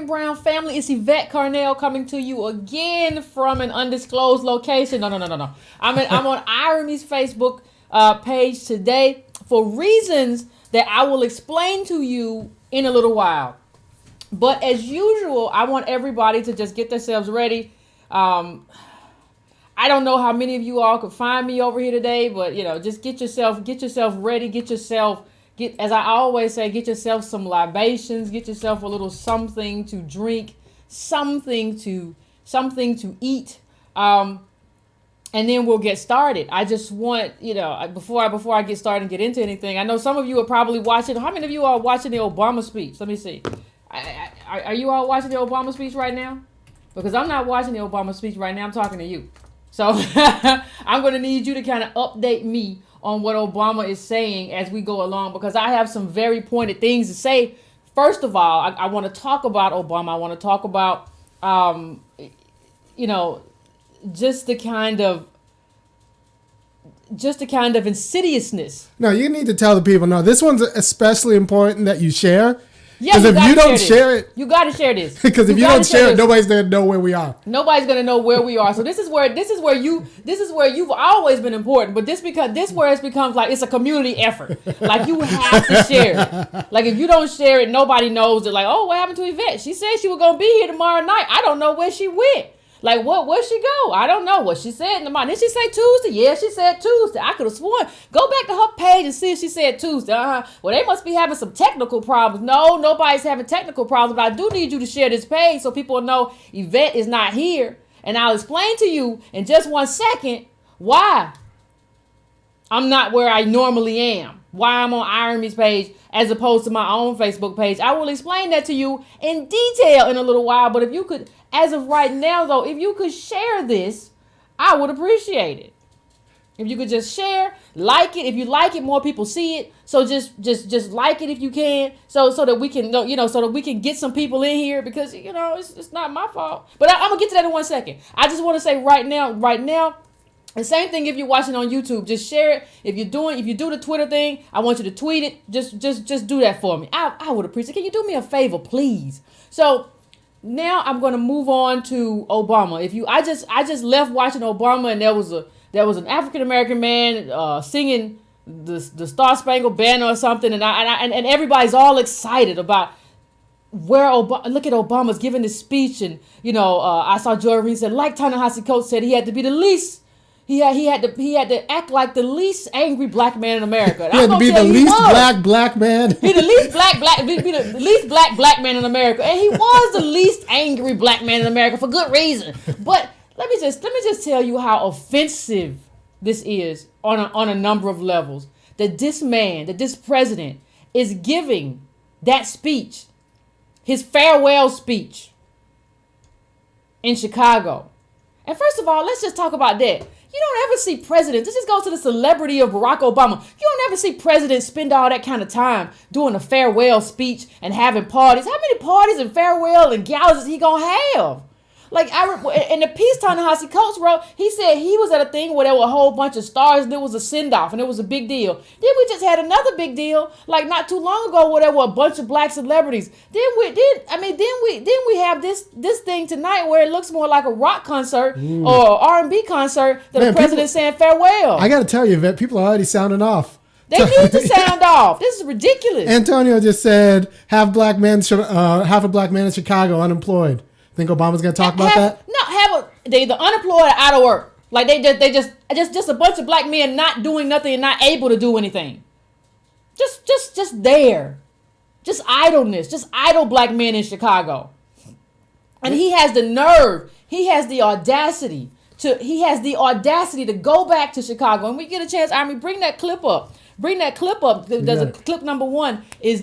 Brown family, it's Yvette Carnell coming to you again from an undisclosed location. No. I'm on Irene's Facebook page today for reasons that I will explain to you in a little while. But as usual, I want everybody to just get themselves ready. I don't know how many of you all could find me over here today, but just get yourself ready, as I always say, get yourself some libations, get yourself a little something to drink, something to eat, and then we'll get started. I just want, before I get started and get into anything, I know some of you are probably watching. How many of you are watching the Obama speech? Let me see. Are you all watching the Obama speech right now? Because I'm not watching the Obama speech right now. I'm talking to you. So I'm going to need you to kind of update me on what Obama is saying as we go along, because I have some very pointed things to say. First of all, I want to talk about Obama. I want to talk about, just the kind of insidiousness. No, you need to tell the people, no, this one's especially important that you share. Yeah, because if you don't share it, you got to share this. Because if you don't share it, nobody's gonna know where we are. Nobody's gonna know where we are. So this is where you've always been important. But this where it becomes like it's a community effort. Like you have to share it. Like if you don't share it, nobody knows it. Like, oh, what happened to Yvette? She said she was gonna be here tomorrow night. I don't know where she went. Like, where'd she go? I don't know what she said in the morning. Did she say Tuesday? Yeah, she said Tuesday. I could have sworn. Go back to her page and see if she said Tuesday. Well, they must be having some technical problems. No, nobody's having technical problems, but I do need you to share this page so people know Yvette is not here. And I'll explain to you in just 1 second why I'm not where I normally am. Why I'm on Irene's page as opposed to my own Facebook page. I will explain that to you in detail in a little while. But if you could, as of right now though, if you could share this, I would appreciate it. If you could just share, like it. If you like it, more people see it. So just like it if you can, so that we can so that we can get some people in here, because it's not my fault. But I'm gonna get to that in 1 second. I just want to say right now. The same thing if you're watching on YouTube, just share it. If you do the Twitter thing, I want you to tweet it. Just do that for me. I would appreciate it. Can you do me a favor, please? So now I'm going to move on to Obama. I just left watching Obama, and there was an African American man singing the Star Spangled Banner or something, and everybody's all excited about where Obama. Look at Obama's giving this speech, and I saw Joy Reid said, like Ta-Nehisi Coates said, he had to be the least. He had to act like the least angry black man in America. He had to be the least black man. Be the least be the least black man in America, and he was the least angry black man in America for good reason. But let me just tell you how offensive this is on a number of levels. That this president is giving that speech, his farewell speech in Chicago. And first of all, let's just talk about that. You don't ever see presidents. This just goes to the celebrity of Barack Obama. You don't ever see presidents spend all that kind of time doing a farewell speech and having parties. How many parties and farewell and galas is he gonna have? Like in the piece Ta-Nehisi Coates wrote, he said he was at a thing where there were a whole bunch of stars and there was a send-off and it was a big deal. Then we just had another big deal, like not too long ago, where there were a bunch of black celebrities. Then we have this thing tonight where it looks more like a rock concert or R&B concert that the president saying farewell. I got to tell you, Yvette, people are already sounding off. They need to sound off. This is ridiculous. Antonio just said half a black man in Chicago unemployed. Think Obama's gonna talk about that? No, they the unemployed are out of work. Like they just a bunch of black men not doing nothing and not able to do anything. Just there. Just idleness. Just idle black men in Chicago. And he has the nerve. He has the audacity to go back to Chicago. And we get a chance, bring that clip up. There's a clip number 1 is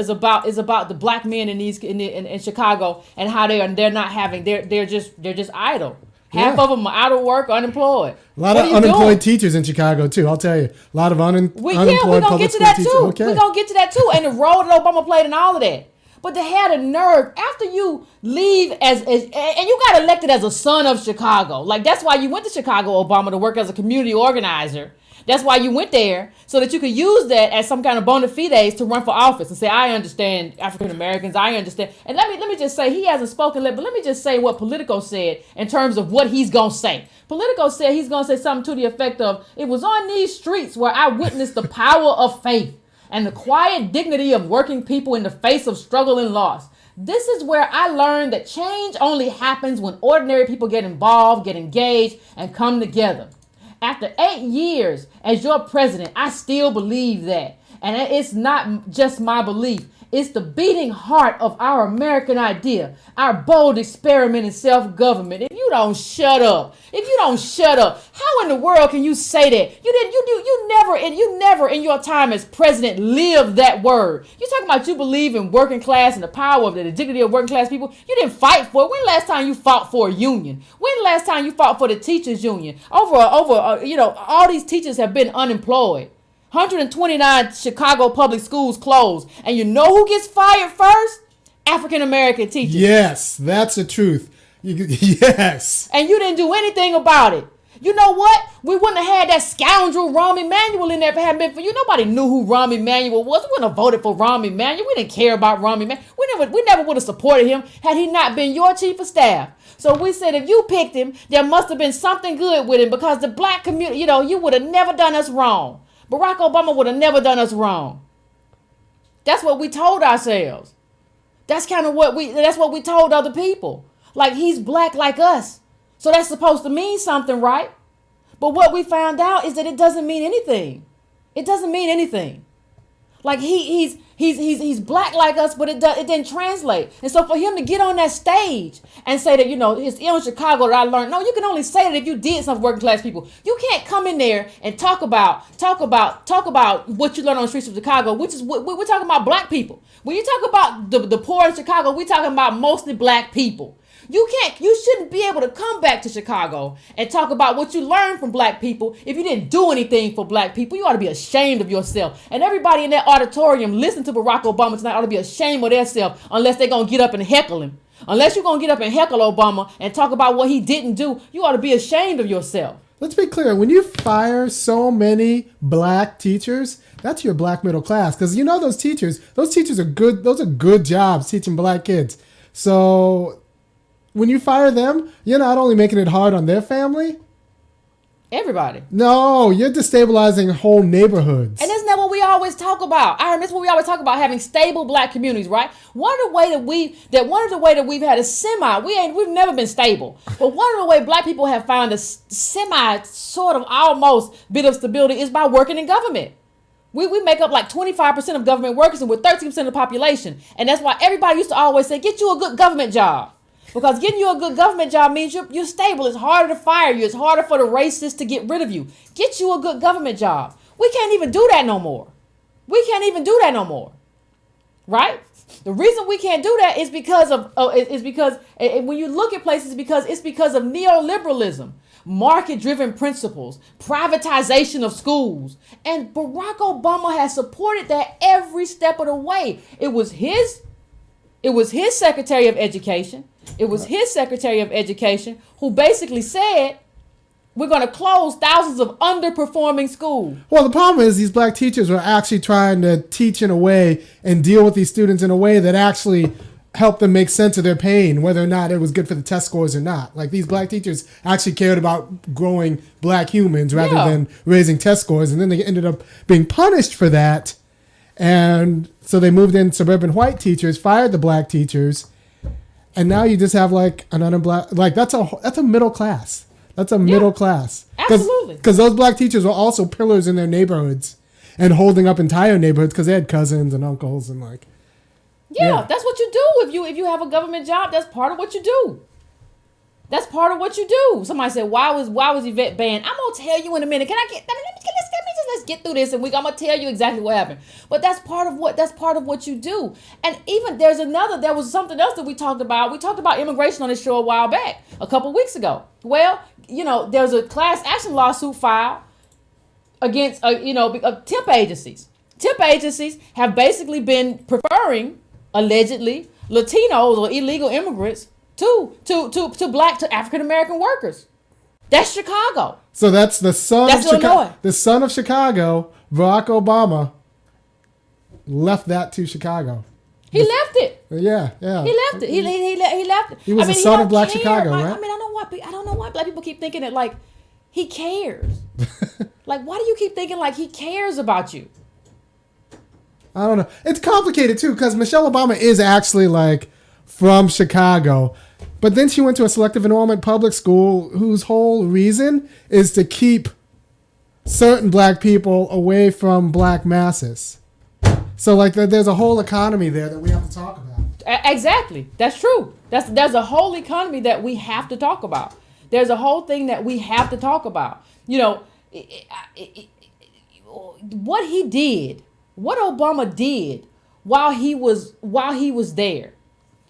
about the black men in Chicago and how they're just idle. Half of them are out of work, unemployed. A lot of unemployed teachers in Chicago too. I'll tell you, a lot of unemployed public school teachers. Okay. We're gonna get to that too, and the role that Obama played in all of that. But they had a nerve after you leave and you got elected as a son of Chicago. Like that's why you went to Chicago, Obama, to work as a community organizer. That's why you went there, so that you could use that as some kind of bona fides to run for office and say, I understand African Americans, I understand. And let me just say, he hasn't spoken yet, but let me just say what Politico said in terms of what he's going to say. Politico said he's going to say something to the effect of, it was on these streets where I witnessed the power of faith and the quiet dignity of working people in the face of struggle and loss. This is where I learned that change only happens when ordinary people get involved, get engaged, and come together. After 8 years as your president, I still believe that. And it's not just my belief. It's the beating heart of our American idea, our bold experiment in self-government. If you don't shut up, how in the world can you say that? You never in your time as president lived that word. You talking about you believe in working class and the power of the dignity of working class people. You didn't fight for it. When last time you fought for a union? When last time you fought for the teachers union? All these teachers have been unemployed. 129 Chicago public schools closed. And you know who gets fired first? African American teachers. Yes, that's the truth. Yes. And you didn't do anything about it. You know what? We wouldn't have had that scoundrel Rahm Emanuel in there if it hadn't been for you. Nobody knew who Rahm Emanuel was. We wouldn't have voted for Rahm Emanuel. We didn't care about Rahm Emanuel. We never would have supported him had he not been your chief of staff. So we said if you picked him, there must have been something good with him, because the black community, you would have never done us wrong. Barack Obama would have never done us wrong. That's what we told ourselves. That's what we told other people. Like, he's black like us. So that's supposed to mean something, right? But what we found out is that it doesn't mean anything. It doesn't mean anything. Like, he's black like us, but it didn't translate. And so for him to get on that stage and say that, it's in Chicago that I learned. No, you can only say that if you did something for working class people. You can't come in there and talk about what you learned on the streets of Chicago, which is what we're talking about. Black people. When you talk about the poor in Chicago, we're talking about mostly black people. You shouldn't be able to come back to Chicago and talk about what you learned from black people if you didn't do anything for black people. You ought to be ashamed of yourself. And everybody in that auditorium listening to Barack Obama tonight ought to be ashamed of themselves, unless they're going to get up and heckle him. Unless you're going to get up and heckle Obama and talk about what he didn't do, you ought to be ashamed of yourself. Let's be clear. When you fire so many black teachers, that's your black middle class. Because those teachers are good. Those are good jobs teaching black kids. So when you fire them, you're not only making it hard on their family. Everybody. No, you're destabilizing whole neighborhoods. And isn't that what we always talk about? That's what we always talk about, having stable black communities, right? One of the way that we've had a we've never been stable. But one of the way black people have found a semi sort of almost bit of stability is by working in government. We make up like 25% of government workers, and we're 13% of the population. And that's why everybody used to always say, get you a good government job. Because getting you a good government job means you're stable. It's harder to fire you. It's harder for the racists to get rid of you. Get you a good government job. We can't even do that no more. Right? The reason we can't do that is because when you look at places, it's because of neoliberalism, market-driven principles, privatization of schools. And Barack Obama has supported that every step of the way. It was his Secretary of Education. It was his Secretary of Education who basically said, we're going to close thousands of underperforming schools. Well, the problem is these black teachers were actually trying to teach in a way and deal with these students in a way that actually helped them make sense of their pain, whether or not it was good for the test scores or not. Like, these black teachers actually cared about growing black humans rather than raising test scores. And then they ended up being punished for that. And so they moved in suburban white teachers, fired the black teachers. And now you just have like another black, like that's a middle class. That's a middle class. Absolutely. Because those black teachers were also pillars in their neighborhoods and holding up entire neighborhoods because they had cousins and uncles and like. Yeah, that's what you do if you have a government job. That's part of what you do. That's part of what you do. Somebody said, why was Yvette banned? I'm gonna tell you in a minute. Let's get through this, and I'm gonna tell you exactly what happened. But that's part of what you do. And even there was something else that we talked about. We talked about immigration on this show a couple weeks ago. Well, there's a class action lawsuit filed against temp agencies. Temp agencies have basically been preferring, allegedly, Latinos or illegal immigrants to African American workers. That's Chicago. So that's the son That's of Chicago. Illinois. The son of Chicago, Barack Obama, left that to Chicago. He left it. Yeah. He left it. He left it. He was the son of Black Chicago, right? I don't know why black people keep thinking that like he cares. Like, why do you keep thinking like he cares about you? I don't know. It's complicated too because Michelle Obama is actually like from Chicago, but then she went to a selective enrollment public school whose whole reason is to keep certain black people away from black masses. So like there's a whole economy there that we have to talk about. Exactly. That's true. There's a whole economy that we have to talk about. There's a whole thing that we have to talk about. You know, what he did, what Obama did while he was there.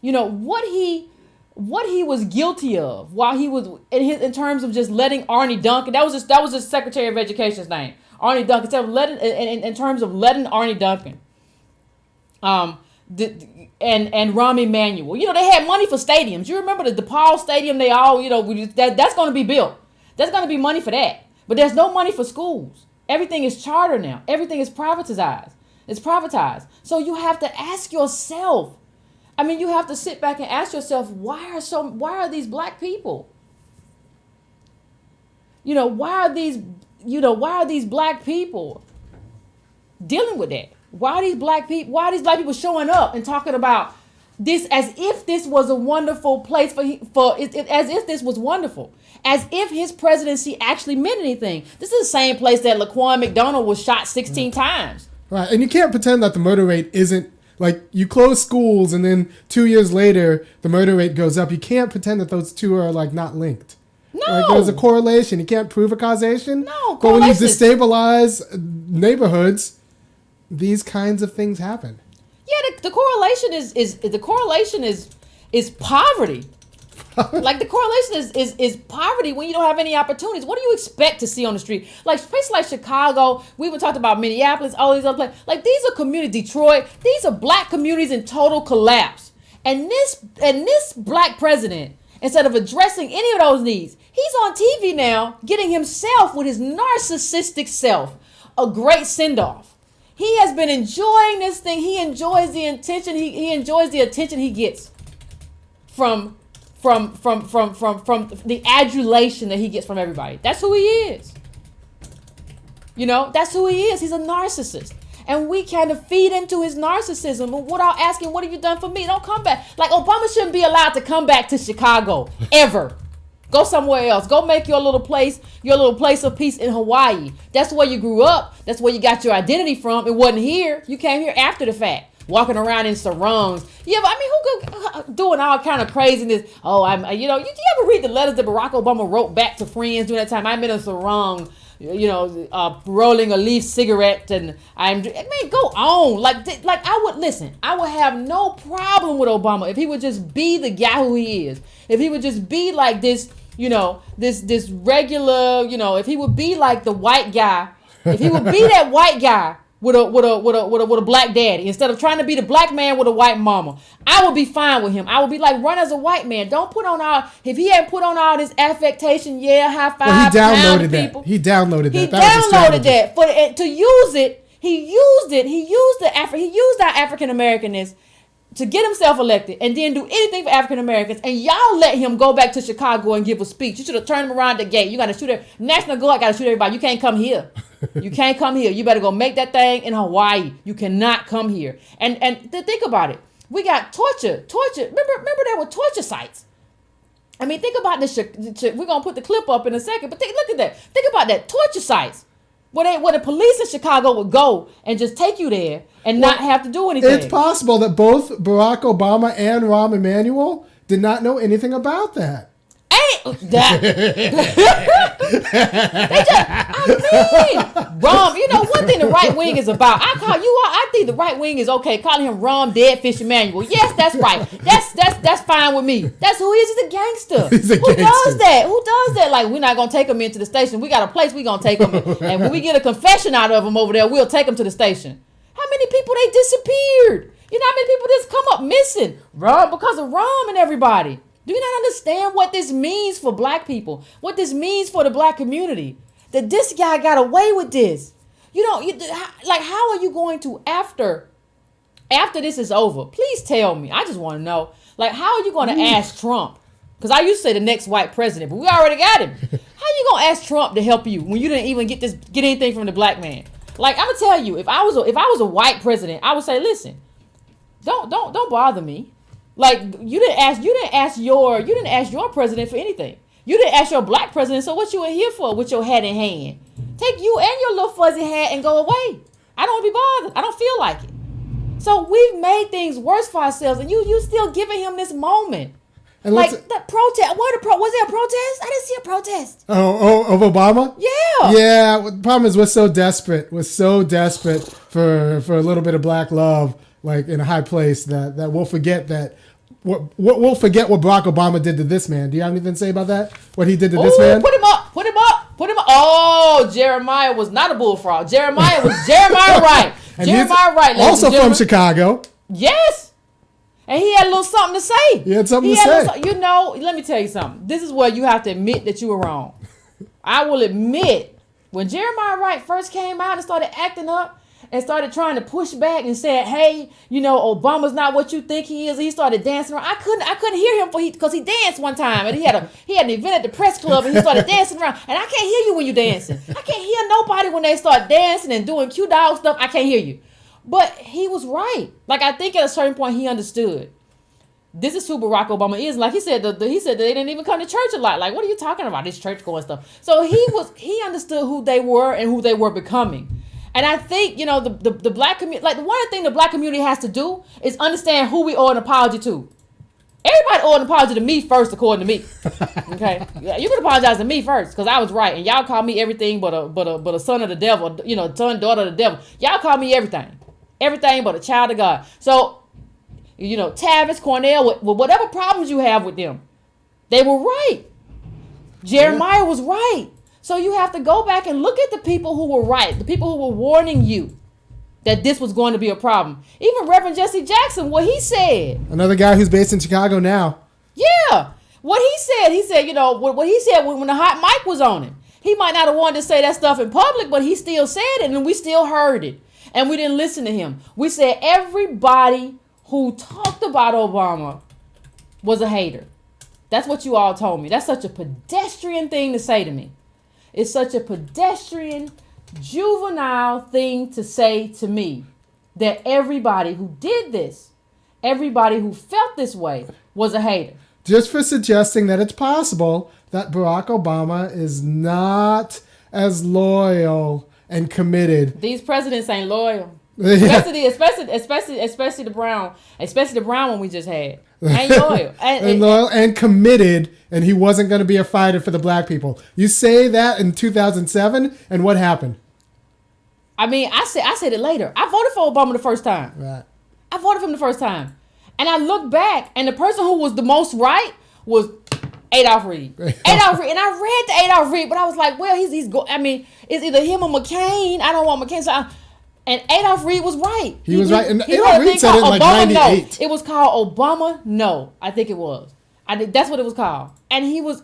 You know, what he was guilty of while he was in terms of just letting Arnie Duncan. That was just Secretary of Education's name, Arnie Duncan. Instead of letting in terms of letting Arnie Duncan. And Rahm Emanuel. You know, they had money for stadiums. You remember the DePaul Stadium? They all, you know, that's going to be built. There's going to be money for that. But there's no money for schools. Everything is charter now. Everything is privatized. It's privatized. So you have to ask yourself. I mean, you have to sit back and ask yourself, why are these black people? You know, why are these black people dealing with that? Why are these black people showing up and talking about this as if this was a wonderful place as if this was wonderful, as if his presidency actually meant anything? This is the same place that Laquan McDonald was shot 16 times. Right, and you can't pretend that the murder rate isn't, like, you close schools and then 2 years later the murder rate goes up. You can't pretend that those two are like not linked. No. Like, there's a correlation. You can't prove a causation. No, but when you destabilize neighborhoods, these kinds of things happen. Yeah, the correlation is poverty. Like, the correlation is poverty when you don't have any opportunities. What do you expect to see on the street? Like places like Chicago, we even talked about Minneapolis, all these other places. Like, these are communities, Detroit, these are black communities in total collapse. And this black president, instead of addressing any of those needs, he's on TV now getting himself with his narcissistic self a great send-off. He has been enjoying this thing. He enjoys the attention. He enjoys the attention he gets from the adulation that he gets from everybody. That's who he is. You know, that's who he is. He's a narcissist. And we kind of feed into his narcissism without asking, what have you done for me? Don't come back. Like, Obama shouldn't be allowed to come back to Chicago ever. Go somewhere else. Go make your little place of peace in Hawaii. That's where you grew up. That's where you got your identity from. It wasn't here. You came here after the fact, walking around in sarongs. Yeah, but I mean, who go doing all kind of craziness? Oh, you ever read the letters that Barack Obama wrote back to friends during that time? I'm in a sarong, rolling a leaf cigarette, and go on. Like I would have no problem with Obama if he would just be the guy who he is. If he would just be like this, this regular, if he would be like the white guy, if he would be that white guy with a black daddy instead of trying to be the black man with a white mama, I would be fine with him. I would be like, run as a white man. Don't put on if he hadn't put on all this affectation, high five. Well, he downloaded that. He downloaded that. He downloaded that to use it. He used our African Americanness to get himself elected and then do anything for African Americans, and y'all let him go back to Chicago and give a speech. You should have turned him around the gate. You got to shoot National Guard got to shoot everybody. You can't come here. You can't come here. You better go make that thing in Hawaii. You cannot come here. And think about it. We got torture. Remember there were torture sites. I mean, think about this. We're gonna put the clip up in a second, but look at that. Think about that, torture sites. Where the police in Chicago would go and just take you there and not have to do anything. It's possible that both Barack Obama and Rahm Emanuel did not know anything about that. Rahm, one thing the right wing is about. I think the right wing is okay calling him Rahm Deadfish Emanuel. Yes, that's right. That's fine with me. That's who he is. He's a gangster. Who does that? Like, we're not gonna take him into the station. We got a place we gonna take him in. And when we get a confession out of him over there, we'll take him to the station. How many people they disappeared? You know how many people just come up missing? Rahm, because of Rahm and everybody. Do you not understand what this means for black people? What this means for the black community? That this guy got away with this. How are you going to, after this is over, please tell me. I just want to know, like, how are you going to ask Trump? Because I used to say the next white president, but we already got him. How you going to ask Trump to help you when you didn't even get anything from the black man? Like, I'm going to tell you, if I was a white president, I would say, listen, don't bother me. Like, you didn't ask your president for anything. You didn't ask your black president, so what you in here for with your hat in hand? Take you and your little fuzzy hat and go away. I don't want to be bothered. I don't feel like it. So we've made things worse for ourselves, and you still giving him this moment. And like that protest. Was there a protest? I didn't see a protest. Oh, of Obama? Yeah. Yeah. The problem is we're so desperate. We're so desperate for a little bit of black love, like in a high place, that we'll forget that. We'll forget what Barack Obama did to this man. Do you have anything to say about that? What he did to this man? Put him up. Oh, Jeremiah was not a bullfrog. Jeremiah was Jeremiah Wright. Jeremiah Wright. Also from Chicago. Yes. And he had a little something to say. He had something to say. Let me tell you something. This is where you have to admit that you were wrong. I will admit, when Jeremiah Wright first came out and started acting up and started trying to push back and said, hey, Obama's not what you think he is. He started dancing around. I couldn't hear him because he danced one time, and he had an event at the press club, and he started dancing around. And I can't hear you when you're dancing. I can't hear nobody when they start dancing and doing cute dog stuff. I can't hear you. But he was right. Like, I think at a certain point he understood. This is who Barack Obama is. Like he said that they didn't even come to church a lot. Like, what are you talking about? This church going stuff. So he understood who they were and who they were becoming. And I think, the black community, like, the one thing the black community has to do is understand who we owe an apology to. Everybody owe an apology to me first, according to me. Okay? Yeah, you can apologize to me first, because I was right. And y'all call me everything but a son of the devil, son, daughter of the devil. Y'all call me everything. Everything but a child of God. So, Tavis, Cornell, with whatever problems you have with them, they were right. Jeremiah was right. So you have to go back and look at the people who were right, the people who were warning you that this was going to be a problem. Even Reverend Jesse Jackson, what he said. Another guy who's based in Chicago now. Yeah. What he said, what he said when the hot mic was on him. He might not have wanted to say that stuff in public, but he still said it, and we still heard it. And we didn't listen to him. We said everybody who talked about Obama was a hater. That's what you all told me. That's such a pedestrian thing to say to me. It's such a pedestrian, juvenile thing to say to me, that everybody who did this, everybody who felt this way, was a hater. Just for suggesting that it's possible that Barack Obama is not as loyal and committed. These presidents ain't loyal. Especially the Brown one we just had. Ain't loyal. And loyal and committed, and he wasn't going to be a fighter for the black people. You say that in 2007, and what happened? I mean, I said it later. I voted for Obama the first time. Right. I voted for him the first time. And I look back, and the person who was the most right was Adolph Reed. Adolph Reed. And I read the Adolph Reed, but I was like, well, it's either him or McCain. I don't want McCain. And Adolph Reed was right. He was right. And Adolph Reed said it in like Obama 98. No. It was called Obama No. I think it was. That's what it was called. And he was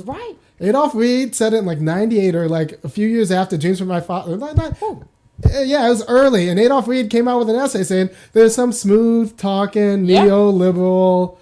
right. Adolph Reed said it in like 98 or like a few years after Dreams from My Father. Yeah, it was early. And Adolph Reed came out with an essay saying there's some smooth-talking, neoliberal,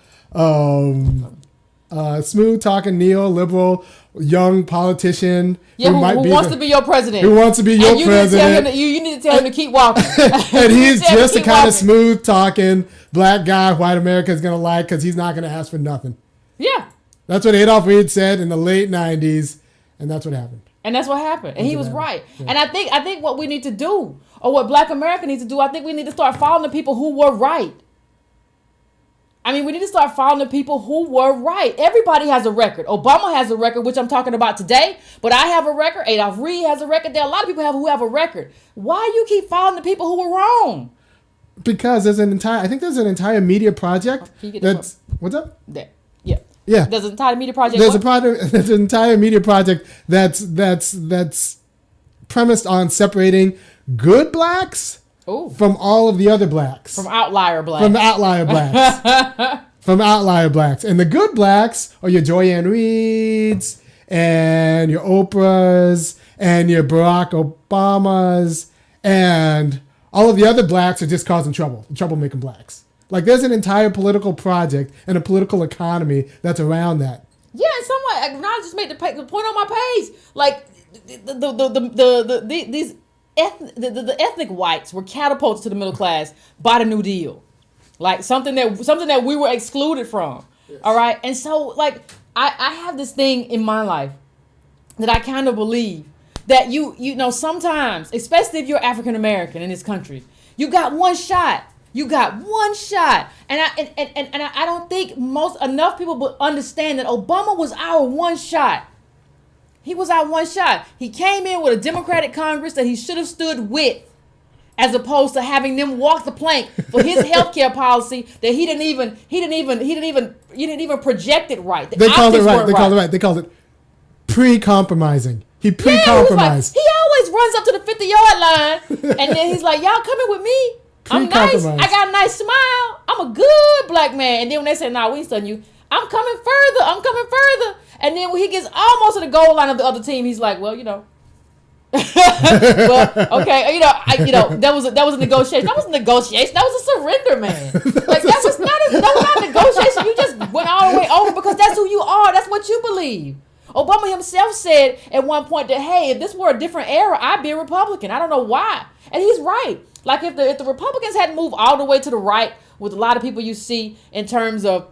young politician who wants to be your president. Who wants to be your president. You need to tell him to keep walking. And he's just the kind of smooth-talking black guy white America is going to like because he's not going to ask for nothing. Yeah. That's what Adolph Reed said in the late 90s, and that's what happened. And that's what happened. And he was right. Yeah. And I think what we need to do, or what black America needs to do, I think we need to start following the people who were right. I mean, we need to start following the people who were right. Everybody has a record. Obama has a record, which I'm talking about today. But I have a record. Adolph Reed has a record. There are a lot of people who have a record. Why you keep following the people who were wrong? Because there's an entire media project that's... What's up? There. Yeah. Yeah. There's an entire media project. There's an entire media project that's premised on separating good blacks from all of the other blacks. From outlier blacks. from outlier blacks. And the good blacks are your Joyanne Reeds and your Oprahs and your Barack Obamas, and all of the other blacks are just causing troublemaking blacks. Like, there's an entire political project and a political economy that's around that. Yeah, and someone, I just made the point on my page. Like, the ethnic whites were catapulted to the middle class by the New Deal. Like, something that we were excluded from. Yes. All right? And so, like, I have this thing in my life that I kind of believe that you know, sometimes, especially if you're African American in this country, you got one shot. You got one shot. And I don't think enough people will understand that Obama was our one shot. He was our one shot. He came in with a Democratic Congress that he should have stood with, as opposed to having them walk the plank for his healthcare policy that he didn't even project it right. They called it right. They called it pre-compromising. He pre-compromised. Yeah, he always runs up to the 50-yard line, and then he's like, "Y'all coming with me? I'm nice. I got a nice smile. I'm a good black man." And then when they say, "Nah, we ain't studying you. I'm coming further. And then when he gets almost to the goal line of the other team, he's like, "Well, you know." Well, okay, that was a negotiation. That was a negotiation. That was a surrender, man. Like, that was not a negotiation. You just went all the way over because that's who you are. That's what you believe. Obama himself said at one point that, hey, if this were a different era, I'd be a Republican. I don't know why. And he's right. Like, if the Republicans hadn't moved all the way to the right with a lot of people you see in terms of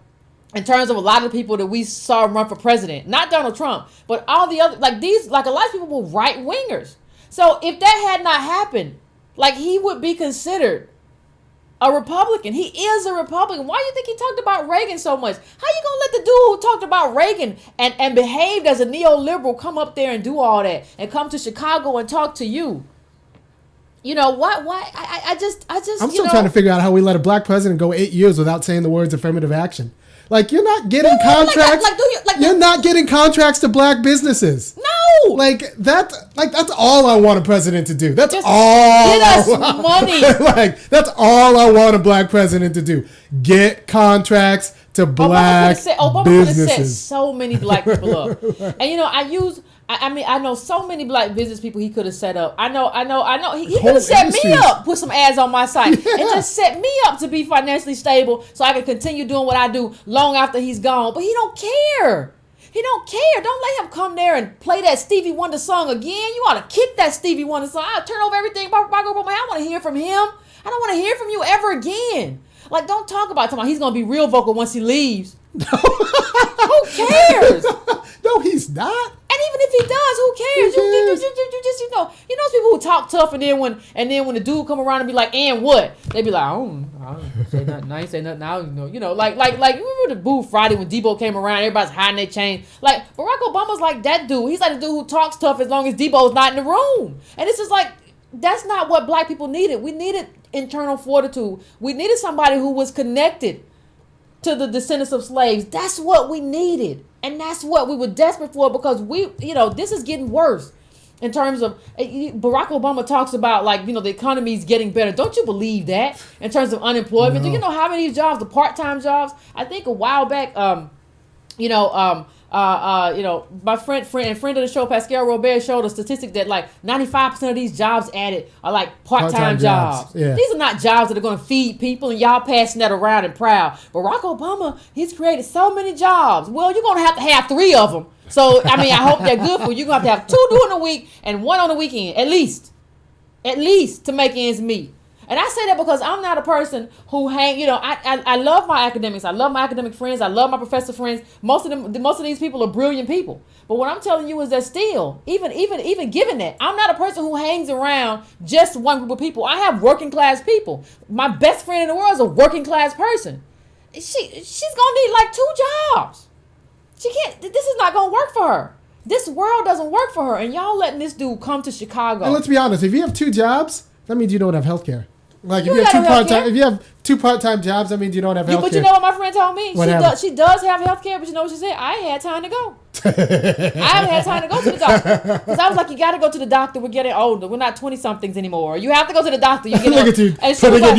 a lot of the people that we saw run for president, not Donald Trump, but all the other, like a lot of people were right wingers. So if that had not happened, like, he would be considered a Republican. He is a Republican. Why do you think he talked about Reagan so much? How you gonna let the dude who talked about Reagan and behaved as a neoliberal come up there and do all that and come to Chicago and talk to you? You know what? Why? I just. I'm still trying to figure out how we let a black president go 8 years without saying the words affirmative action. Like, you're not getting contracts. You're not getting contracts to black businesses. No. That's all I want a president to do. That's just all. Get us money. That's all I want a black president to do. Get contracts to black Obama businesses. Obama could have set so many black people up. And I know so many black business people he could have set up. I know. He could have set me up, put some ads on my site, and just set me up to be financially stable so I can continue doing what I do long after he's gone. But he don't care. Don't let him come there and play that Stevie Wonder song again. You ought to kick that Stevie Wonder song. I'll turn over everything about Barack Obama. I want to hear from him. I don't want to hear from you ever again. Like, don't talk about him. He's going to be real vocal once he leaves. Who cares? No, he's not. And even if he does, who cares? You just you know people who talk tough and then when the dude come around and be like, "And what?" They be like, I don't say nothing. I ain't say nothing. I don't know. Like you remember the Boo Friday when Debo came around, everybody's hiding their chain. Like, Barack Obama's like that dude. He's like the dude who talks tough as long as Debo's not in the room. And it's just like, that's not what black people needed. We needed internal fortitude. We needed somebody who was connected to the descendants of slaves. That's what we needed. And that's what we were desperate for, because this is getting worse in terms of, Barack Obama talks about, like, the economy's getting better. Don't you believe that in terms of unemployment? No. Do you know how many jobs, the part-time jobs? I think a while back, my friend of the show, Pascal Robert, showed a statistic that like 95% of these jobs added are like part-time jobs. Yeah. These are not jobs that are going to feed people, and y'all passing that around and proud. Barack Obama, he's created so many jobs. Well, you're going to have 3 of them. So, I hope they're good for you. You're going to have 2 during the week and 1 on the weekend, at least to make ends meet. And I say that because I'm not a person who I love my academics. I love my academic friends. I love my professor friends. Most of these people are brilliant people. But what I'm telling you is that still, even given that, I'm not a person who hangs around just one group of people. I have working class people. My best friend in the world is a working class person. She's gonna need like 2 jobs. She can't. This is not gonna work for her. This world doesn't work for her. And y'all letting this dude come to Chicago. And let's be honest. If you have 2 jobs, that means you don't have health care. Like if you have two part-time jobs, that means you don't have health care. But you know what my friend told me? She does have health care, but you know what she said? I ain't had time to go. I haven't had time to go to the doctor. Because I was like, you got to go to the doctor. We're getting older. We're not 20-somethings anymore. You have to go to the doctor. You Look at you putting in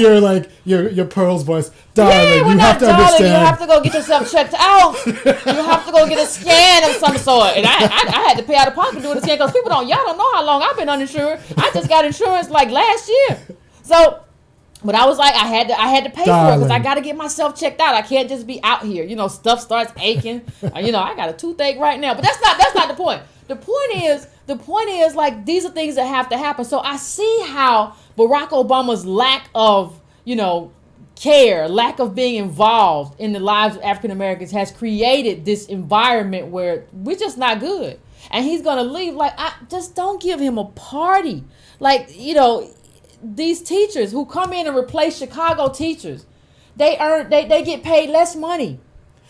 your pearls voice. Darling, you have to understand. You have to go get yourself checked out. You have to go get a scan of some sort. And I had to pay out of pocket doing the scan because y'all don't know how long I've been uninsured. I just got insurance like last year. So... But I was like, I had to pay for it because I got to get myself checked out. I can't just be out here. You know, stuff starts aching. I got a toothache right now. But that's not the point. The point is like these are things that have to happen. So I see how Barack Obama's lack of, care, lack of being involved in the lives of African Americans has created this environment where we're just not good. And he's going to leave. Like, just don't give him a party. Like, these teachers who come in and replace Chicago teachers, they get paid less money.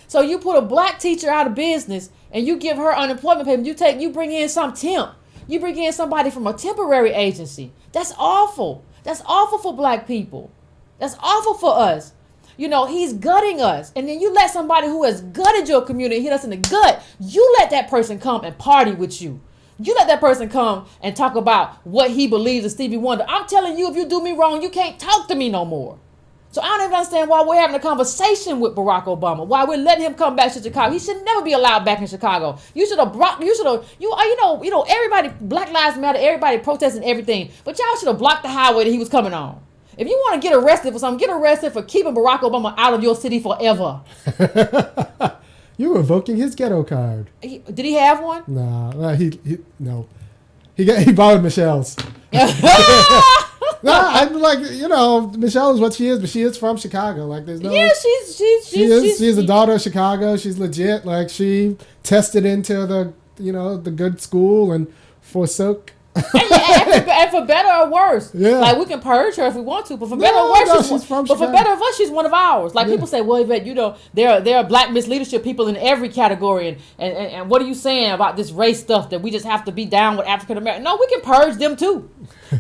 So you put a black teacher out of business and you give her unemployment payment. You bring in some temp. You bring in somebody from a temporary agency. That's awful. That's awful for black people. That's awful for us. He's gutting us. And then you let somebody who has gutted your community hit us in the gut. You let that person come and party with you. You let that person come and talk about what he believes is Stevie Wonder. I'm telling you, if you do me wrong, you can't talk to me no more. So I don't even understand why we're having a conversation with Barack Obama, why we're letting him come back to Chicago. He should never be allowed back in Chicago. Everybody, Black Lives Matter, everybody protesting everything, but y'all should have blocked the highway that he was coming on. If you want to get arrested for something, get arrested for keeping Barack Obama out of your city forever. You're revoking his ghetto card. Did he have one? No. He borrowed Michelle's. No, I'm like, Michelle is what she is, but she is from Chicago. Like, there's no. Yeah, she's a daughter of Chicago. She's legit. Like, she tested into the good school and forsook. and for better or worse, like we can purge her if we want to, but for better or worse, she's one of ours. Like people say, well, Yvette, there are black misleadership people in every category, and what are you saying about this race stuff that we just have to be down with African American? No, we can purge them too.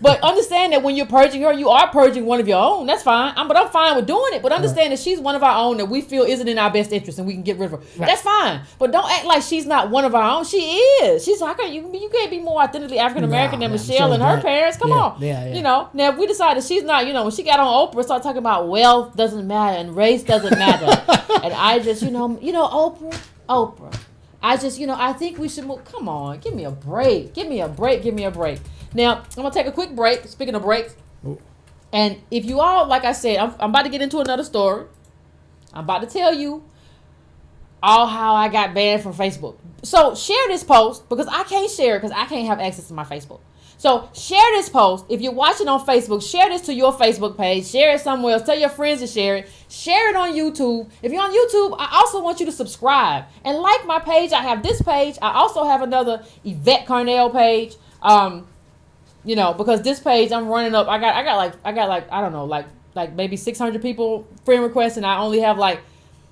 But understand that when you're purging her, you are purging one of your own. That's fine. I'm fine with doing it. But understand that she's one of our own that we feel isn't in our best interest, and we can get rid of her. Right. That's fine. But don't act like she's not one of our own. She is. She's you can't be more authentically African American than Michelle and her parents. Come on. Yeah. Now if we decide that she's not, when she got on Oprah, start talking about wealth doesn't matter and race doesn't matter, and I just, Oprah. I think we should move. Come on, give me a break. Now, I'm going to take a quick break. Speaking of breaks. Ooh. And if you all, like I said, I'm about to get into another story. I'm about to tell you all how I got banned from Facebook. So share this post because I can't share it because I can't have access to my Facebook. So share this post. If you're watching on Facebook, share this to your Facebook page. Share it somewhere else. Tell your friends to share it. Share it on YouTube. If you're on YouTube, I also want you to subscribe and like my page. I have this page. I also have another Yvette Carnell page. Because this page I'm running up, I got like I don't know, like maybe 600 people friend requests, and I only have like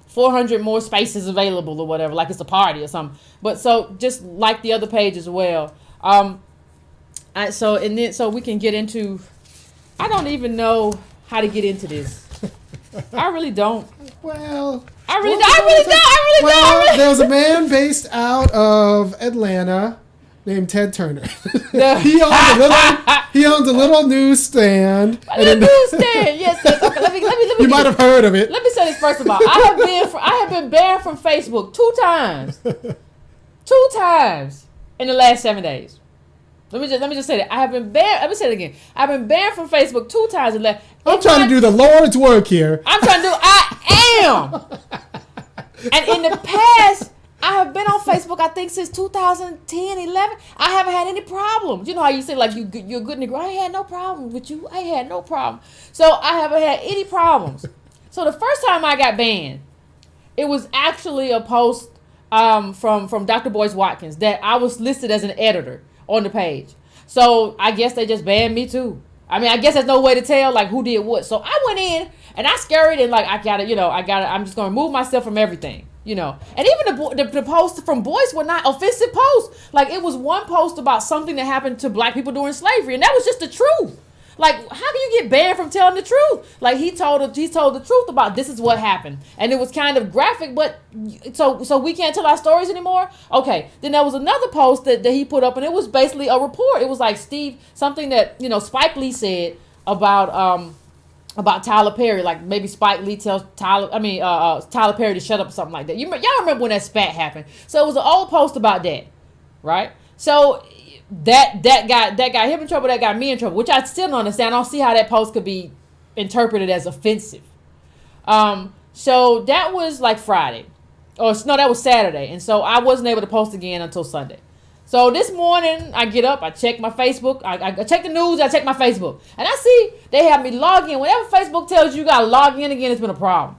400 more spaces available or whatever, like it's a party or something. But so just like the other page as well. So we can get into. I don't even know how to get into this. I really don't. Well, I really don't. There's a man based out of Atlanta named Ted Turner. He owns a little newsstand. A newsstand, yes. Okay, let me. You might have heard of it. Let me say this first of all. I have been banned from Facebook 2 times. 2 times in the last 7 days. Let me just say that I have been banned. Let me say it again. I've been banned from Facebook 2 times. I'm trying to do the Lord's work here. I am. And in the past, I have been on Facebook, I think, since 2010, 11. I haven't had any problems. You know how you say, like, you're good Negro. I had no problem with you. I had no problem. So I haven't had any problems. So the first time I got banned, it was actually a post from Dr. Boyce Watkins that I was listed as an editor on the page. So I guess they just banned me too. I mean, I guess there's no way to tell like who did what. So I went in and I scurried and like I'm just gonna remove myself from everything, And even the post from Boyce were not offensive posts. Like it was one post about something that happened to black people during slavery, and that was just the truth. Like, how can you get banned from telling the truth? Like, he told the truth about this is what happened, and it was kind of graphic. But so we can't tell our stories anymore. Okay, then there was another post that he put up, and it was basically a report. It was like something that Spike Lee said about Tyler Perry. Like maybe Spike Lee tells Tyler Perry to shut up or something like that. Y'all remember when that spat happened? So it was an old post about that, right? So that got him in trouble, that got me in trouble, which I still don't understand. I don't see how that post could be interpreted as offensive. So that was like Friday. Or no, that was Saturday. And so I wasn't able to post again until Sunday. So this morning I get up, I check my Facebook, I check the news, I check my Facebook. And I see they have me log in. Whenever Facebook tells you gotta log in again, it's been a problem.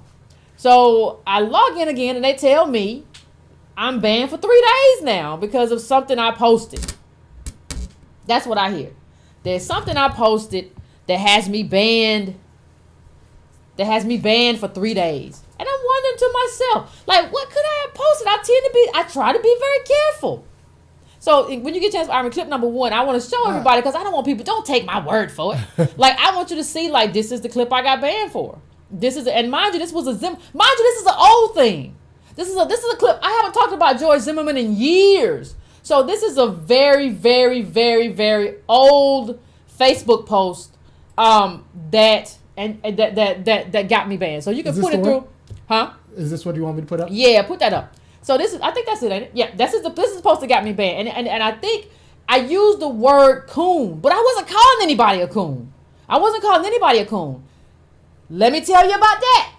So I log in again and they tell me I'm banned for 3 days now because of something I posted. That's what I hear. There's something I posted that has me banned. For 3 days. And I'm wondering to myself, like, what could I have posted? I try to be very careful. So when you get a chance, clip number 1, I want to show everybody because I don't want people, don't take my word for it. Like, I want you to see, like, this is the clip I got banned for. And mind you, this is an old thing. This is a clip. I haven't talked about George Zimmerman in years. So this is a very, very, very, very old Facebook post that got me banned. So you can put it through, huh? Is this what you want me to put up? Yeah, put that up. So I think that's it, ain't it? Yeah, this is the post that got me banned, and I think I used the word coon, but I wasn't calling anybody a coon. Let me tell you about that.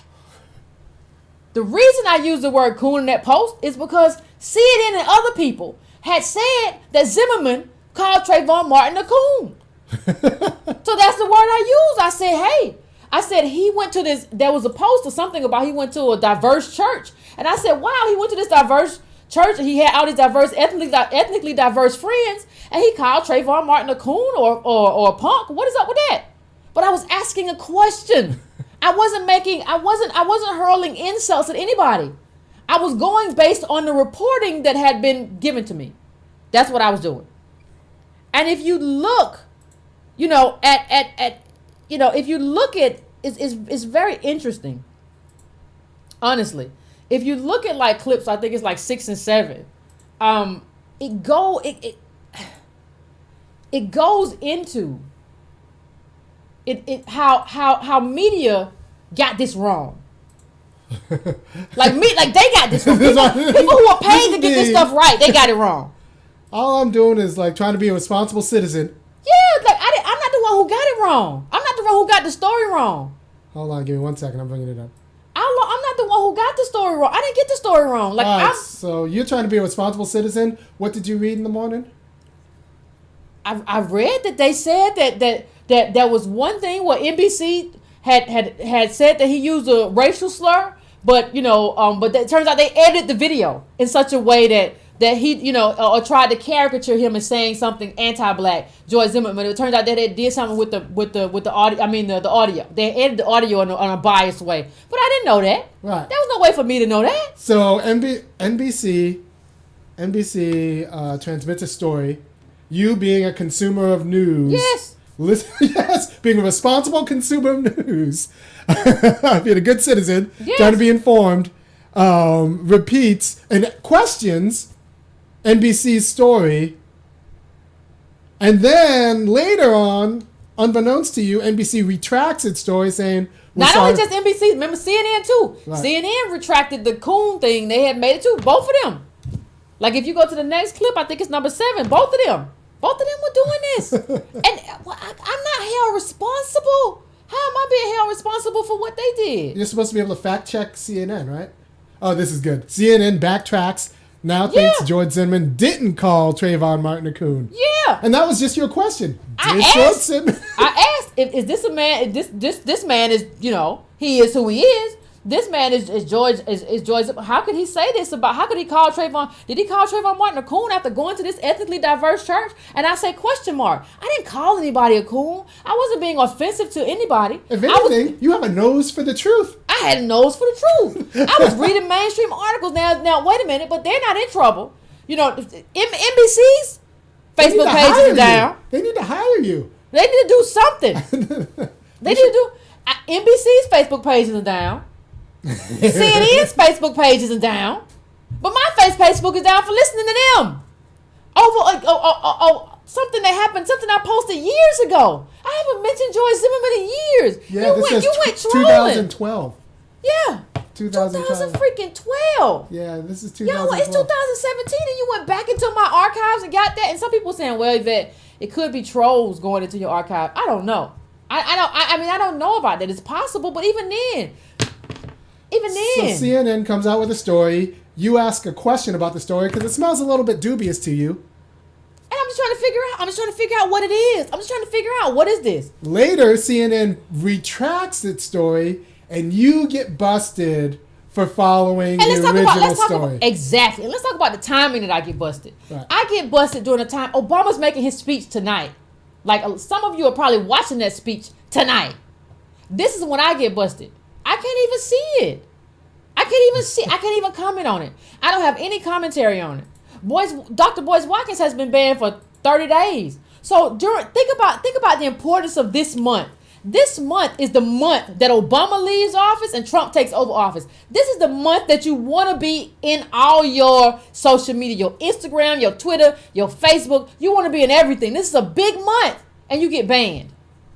The reason I used the word coon in that post is because CNN and other people had said that Zimmerman called Trayvon Martin a coon. So that's the word I used. I said he went to this, there was a post or something about he went to a diverse church. And I said, wow, he went to this diverse church and he had all these diverse, ethnically diverse friends, and he called Trayvon Martin a coon or a punk. What is up with that? But I was asking a question. I wasn't hurling insults at anybody. I was going based on the reporting that had been given to me. That's what I was doing. And if you look, it's very interesting. Honestly, if you look at like clips, I think it's like 6 and 7. It goes into how media got this wrong. like they got this wrong. People who are paid to get this stuff right, they got it wrong. All I'm doing is like trying to be a responsible citizen. Yeah, like I'm not the one who got it wrong. I'm not the one who got the story wrong. Hold on, give me 1 second. I'm bringing it up. I'm not the one who got the story wrong. I didn't get the story wrong. Like, all right, so you're trying to be a responsible citizen. What did you read in the morning? I read that they said that there was one thing where NBC had said that he used a racial slur, but but it turns out they edited the video in such a way that he or tried to caricature him as saying something anti-black, George Zimmerman. It turns out that they did something with the audio. I mean the audio. They edited the audio in a biased way, but I didn't know that. Right. There was no way for me to know that. So NBC transmits a story. You being a consumer of news. Yes. Being a responsible consumer of news, being a good citizen, yes, trying to be informed, repeats and questions NBC's story, and then later on, unbeknownst to you, NBC retracts its story saying, not only just NBC, remember CNN too. Right. CNN retracted the coon thing. They had made it too. Both of them. Like if you go to the next clip, I think it's number 7. Both of them were doing this. And I'm not held responsible. How am I being held responsible for what they did? You're supposed to be able to fact check CNN, right? Oh, this is good. CNN backtracks. Now thinks George Zimmerman didn't call Trayvon Martin a coon. Yeah. And that was just your question. I asked, is this a man, this man is, he is who he is. This man is George. How could he say this about? How could he call Trayvon? Did he call Trayvon Martin a coon after going to this ethnically diverse church? And I say question mark. I didn't call anybody a coon. I wasn't being offensive to anybody. If anything, you have a nose for the truth. I had a nose for the truth. I was reading mainstream articles. Now wait a minute, but they're not in trouble. NBC's Facebook page is down. They need to hire you. They need to do something. They need to do. NBC's Facebook page is down. CNN's Facebook page is down. But my Facebook is down for listening to them. Over something that happened, something I posted years ago. I haven't mentioned George Zimmerman in years. Yeah, you went trolling. 2012. Yeah. 2012. freaking 12. Yeah, this is 2012. Yo, it's 2017 and you went back into my archives and got that. And some people saying, well, Yvette, it could be trolls going into your archive. I don't know. I don't know about that. It's possible, but even then. So CNN comes out with a story. You ask a question about the story because it smells a little bit dubious to you. And I'm just trying to figure out what it is. I'm just trying to figure out what is this. Later, CNN retracts its story, and you get busted for following the original story. Exactly. And let's talk about the timing that I get busted. Right. I get busted during the time Obama's making his speech tonight. Like some of you are probably watching that speech tonight. This is when I get busted. I can't even see it. I can't even comment on it. I don't have any commentary on it. Dr. Boyce Watkins has been banned for 30 days. So think about the importance of this month. This month is the month that Obama leaves office and Trump takes over office. This is the month that you want to be in all your social media, your Instagram, your Twitter, your Facebook. You want to be in everything. This is a big month and you get banned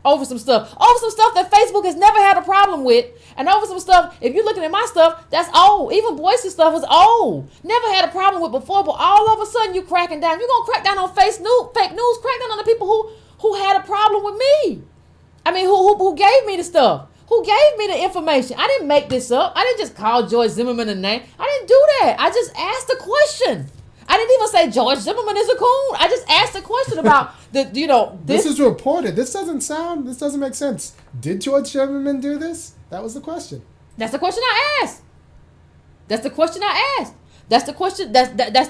over some stuff that Facebook has never had a problem with, and over some stuff, if you're looking at my stuff, that's old. Even Boyce's stuff was old. Never had a problem with before, but all of a sudden you cracking down. You're going to crack down on fake news, crack down on the people who had a problem with me. I mean, who gave me the stuff? Who gave me the information? I didn't make this up. I didn't just call George Zimmerman a name. I didn't do that. I just asked a question. I didn't even say George Zimmerman is a coon. I just asked a question about This is reported. This doesn't make sense. Did George Zimmerman do this? That was the question. That's the question I asked. That's the question I asked. That's the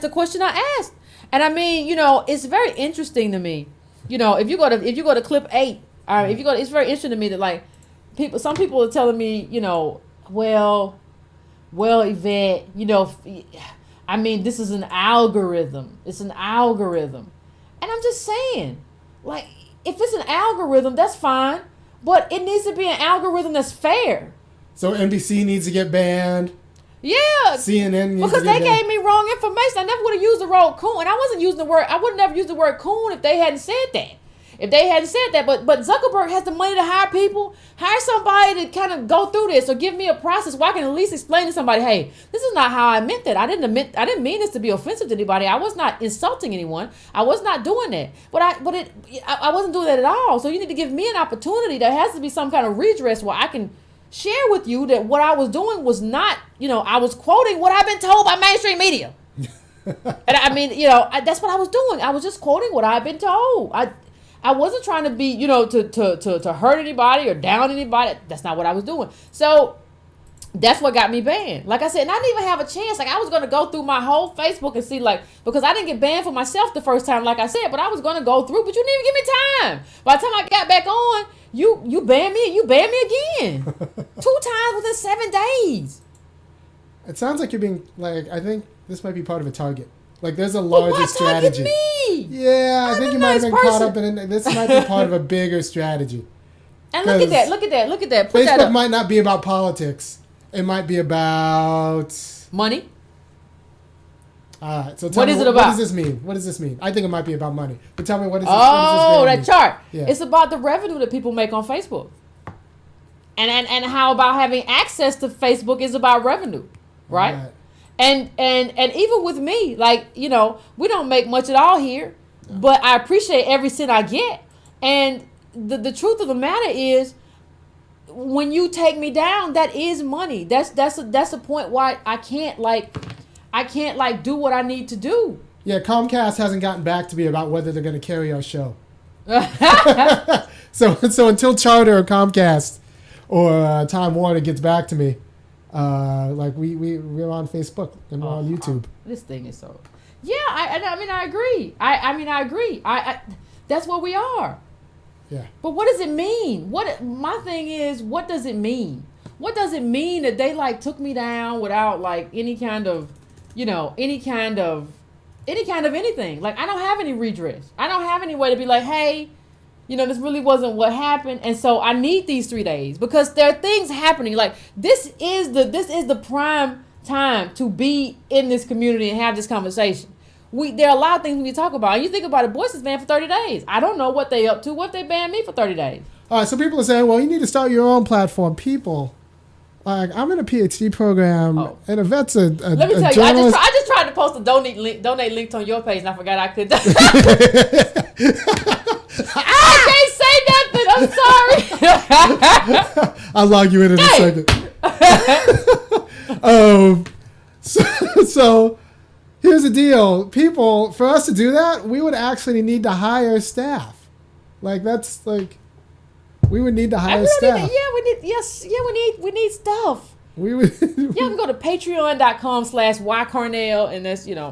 question I asked. And I mean, it's very interesting to me. If you go to clip 8, it's very interesting to me that like some people are telling me, well, Yvette, I mean, this is an algorithm. It's an algorithm. And I'm just saying, like, if it's an algorithm, that's fine. But it needs to be an algorithm that's fair. So NBC needs to get banned. Yeah. CNN needs because to get they banned. gave me wrong information. I never would have used the word coon. And I would have never used the word coon if they hadn't said that. If they hadn't said that, but Zuckerberg has the money to hire people, hire somebody to kind of go through this or give me a process where I can at least explain to somebody, hey, this is not how I meant that. I didn't mean this to be offensive to anybody. I was not insulting anyone. I was not doing that. I wasn't doing that at all. So you need to give me an opportunity. There has to be some kind of redress where I can share with you that what I was doing was not, I was quoting what I've been told by mainstream media. And I mean, that's what I was doing. I was just quoting what I've been told. I wasn't trying to be, to hurt anybody or down anybody. That's not what I was doing. So that's what got me banned. Like I said, and I didn't even have a chance. Like I was going to go through my whole Facebook and see because I didn't get banned for myself the first time, like I said, but I was going to go through, but you didn't even give me time. By the time I got back on, you banned me again. 2 times within 7 days. It sounds like you're being, I think this might be part of a target. Like there's a larger strategy. Me? Yeah, I think you might have been caught up in it. This might be part of a bigger strategy. And look at that. Put Facebook that up. might not be about politics. It might be about money. All right. So what is it about? What does this mean? I think it might be about money. But tell me what is this? Oh, that mean? chart. Yeah. It's about the revenue that people make on Facebook. And how about having access to Facebook is about revenue, right? And even with me, we don't make much at all here, but I appreciate every cent I get. And the truth of the matter is, when you take me down, that is money. That's a point why I can't do what I need to do. Yeah, Comcast hasn't gotten back to me about whether they're going to carry our show. So until Charter or Comcast or Time Warner gets back to me. We're on Facebook and we're on YouTube. This thing is so. Yeah, I agree. I agree. That's where we are. Yeah. But what does it mean? My thing is, what does it mean? What does it mean that they took me down without any kind of anything? I don't have any redress. I don't have any way to be like, hey, This really wasn't what happened. And so I need these 3 days because there are things happening. Like this is the prime time to be in this community and have this conversation. There are a lot of things we need to talk about. And you think about it, Boyce is banned for 30 days. I don't know what they up to. What if they banned me for 30 days? All right, so people are saying, well, you need to start your own platform. People, like, I'm in a PhD program, and Yvette's a Let me tell you, I just tried to post a donate link on your page, and I forgot I could. I can't say nothing. I'm sorry. I'll log you in a second. So here's the deal. People, for us to do that, we would actually need to hire staff. Like, that's like, we would need to hire staff. We need stuff. We would. You can go to patreon.com/ycarnell, and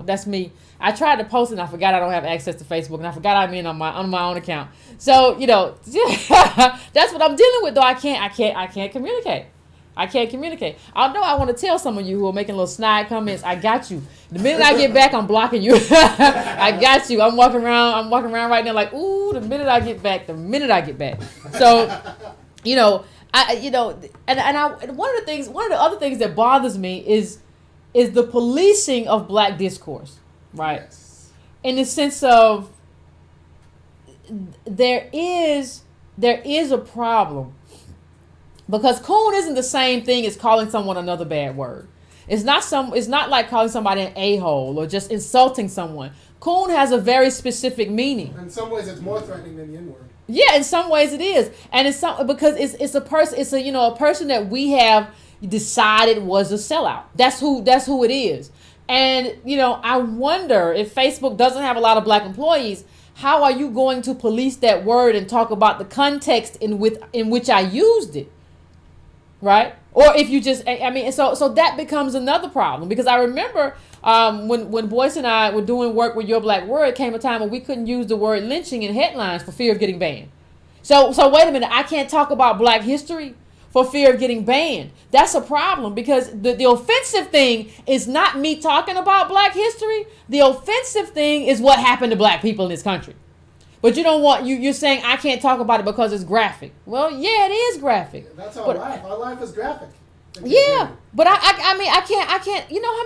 that's me. I tried to post it and I forgot I don't have access to Facebook, and I forgot I'm in on my own account. So, that's what I'm dealing with, though. I can't communicate. I can't communicate. Although I want to tell some of you who are making little snide comments, I got you. The minute I get back, I'm blocking you. I got you. I'm walking around right now like, ooh, the minute I get back. So, one of the other things that bothers me is the policing of black discourse, right? Yes. In the sense of there is a problem. Because coon isn't the same thing as calling someone another bad word. It's not like calling somebody an a-hole or just insulting someone. Coon has a very specific meaning. In some ways, it's more threatening than the N-word. Yeah, in some ways it is, and because it's a person. It's a person that we have decided was a sellout. That's who it is. And I wonder if Facebook doesn't have a lot of black employees. How are you going to police that word and talk about the context in which I used it? Right? Or if you just, so that becomes another problem, because I remember when Boyce and I were doing work with Your Black Word, came a time when we couldn't use the word lynching in headlines for fear of getting banned. So wait a minute, I can't talk about black history for fear of getting banned. That's a problem, because the offensive thing is not me talking about black history. The offensive thing is what happened to black people in this country. But you don't want you're saying I can't talk about it because it's graphic. Well, yeah, it is graphic. That's our life. Our life is graphic. Yeah, but I can't. You know how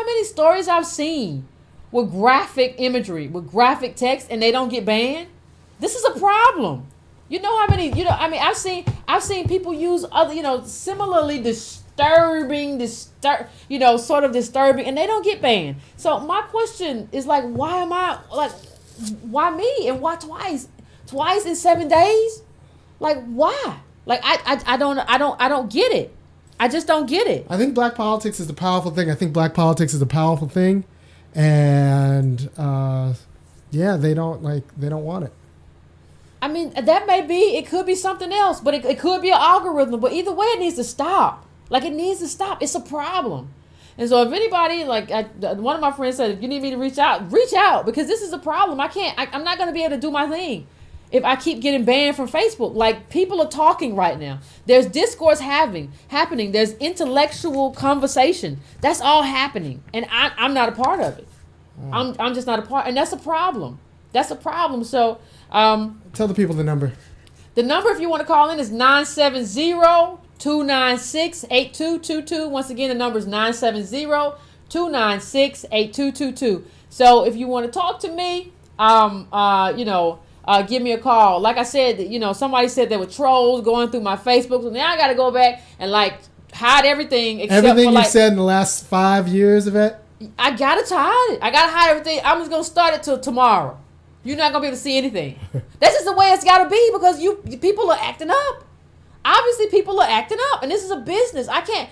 many stories I've seen with graphic imagery, with graphic text, and they don't get banned. This is a problem. You know how many? I've seen people use other, similarly disturbing, sort of disturbing, and they don't get banned. So my question is like, why me, and why twice in 7 days? Like, why? Like, I don't get it. I just don't get it. I think black politics is the powerful thing. And they don't want it. I mean, that may be, it could be something else, but it could be an algorithm. But either way, it needs to stop. Like, it needs to stop. It's a problem. And so if anybody, one of my friends said, if you need me to reach out, because this is a problem. I'm not going to be able to do my thing if I keep getting banned from Facebook. Like, people are talking right now. There's discourse happening. There's intellectual conversation. That's all happening. And I'm not a part of it. I'm just not a part. And that's a problem. So, tell the people the number. The number, if you want to call in, is 970-296-8222. Once again, the number is 970-296-8222. So if you want to talk to me, give me a call. Like I said, somebody said there were trolls going through my Facebook, so now I got to go back and hide everything. Everything you've said in the last 5 years of it? I got to hide it. I got to hide everything. I'm just going to start it till tomorrow. You're not going to be able to see anything. That's just the way it's got to be, because people are acting up. Obviously, people are acting up, and this is a business. I can't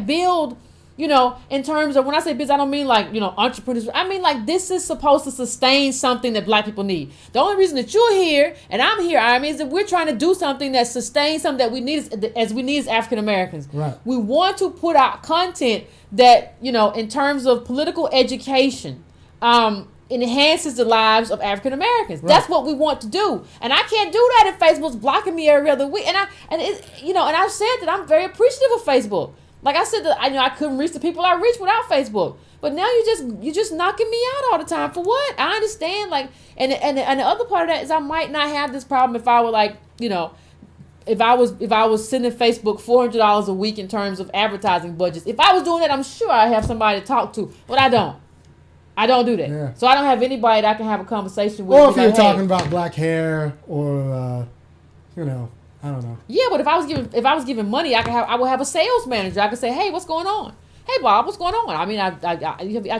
build, in terms of, when I say business, I don't mean entrepreneurs. I mean this is supposed to sustain something that black people need. The only reason that you're here and I'm here, is that we're trying to do something that sustains something that we need as African Americans. Right. We want to put out content that, in terms of political education, enhances the lives of African Americans. Right. That's what we want to do, and I can't do that if Facebook's blocking me every other week. And I've said that I'm very appreciative of Facebook. Like I said, I couldn't reach the people I reached without Facebook. But now you're just knocking me out all the time for what? I understand. Like, and the other part of that is I might not have this problem if I were like, if I was sending Facebook $400 a week in terms of advertising budgets. If I was doing that, I'm sure I have somebody to talk to. But I don't. I don't do that. Yeah. So I don't have anybody that I can have a conversation with. Or if you're talking about black hair or, I don't know. Yeah, but if I was giving money, I would have a sales manager. I could say, hey, what's going on? Hey, Bob, what's going on? I mean, I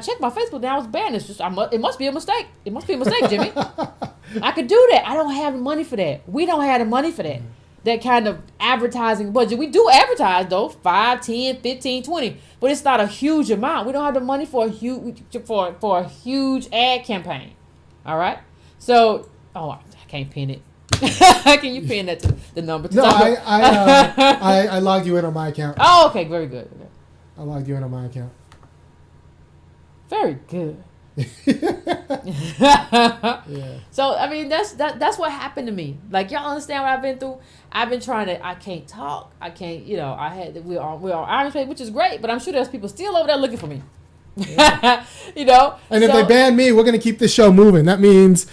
checked my Facebook, now it's banned. It's just, it must be a mistake. It must be a mistake, Jimmy. I could do that. I don't have the money for that. We don't have the money for that. That kind of advertising budget. We do advertise, though, 5, 10, 15, 20. But it's not a huge amount. We don't have the money for a huge ad campaign. All right? So, I can't pin it. How can you pin that to the number? No, I logged you in on my account. Oh, okay. Very good. Okay. I logged you in on my account. Very good. Yeah. So I mean that's what happened to me. Like y'all understand what I've been through. I've been trying to. I can't talk. I can't. We're on Irish page, which is great. But I'm sure there's people still over there looking for me. Yeah. And if they ban me, we're gonna keep this show moving. That means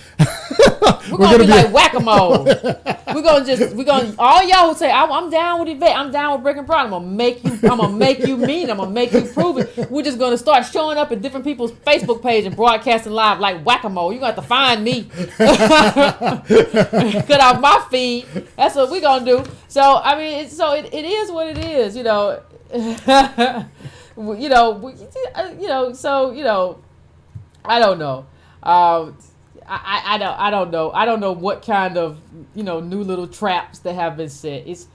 we're gonna be like whack-a-mole. we're gonna all y'all who say I'm down with Yvette, I'm down with Breaking Pride. I'm gonna make you mean. I'm gonna make you prove it. We're just gonna start showing up at different people's Facebook page and broadcasting live like whack-a-mole. You gonna have to find me, cut off my feed. That's what we're gonna do. So I mean, it is what it is. I don't know. I don't know. I don't know what kind of new little traps that have been set. It's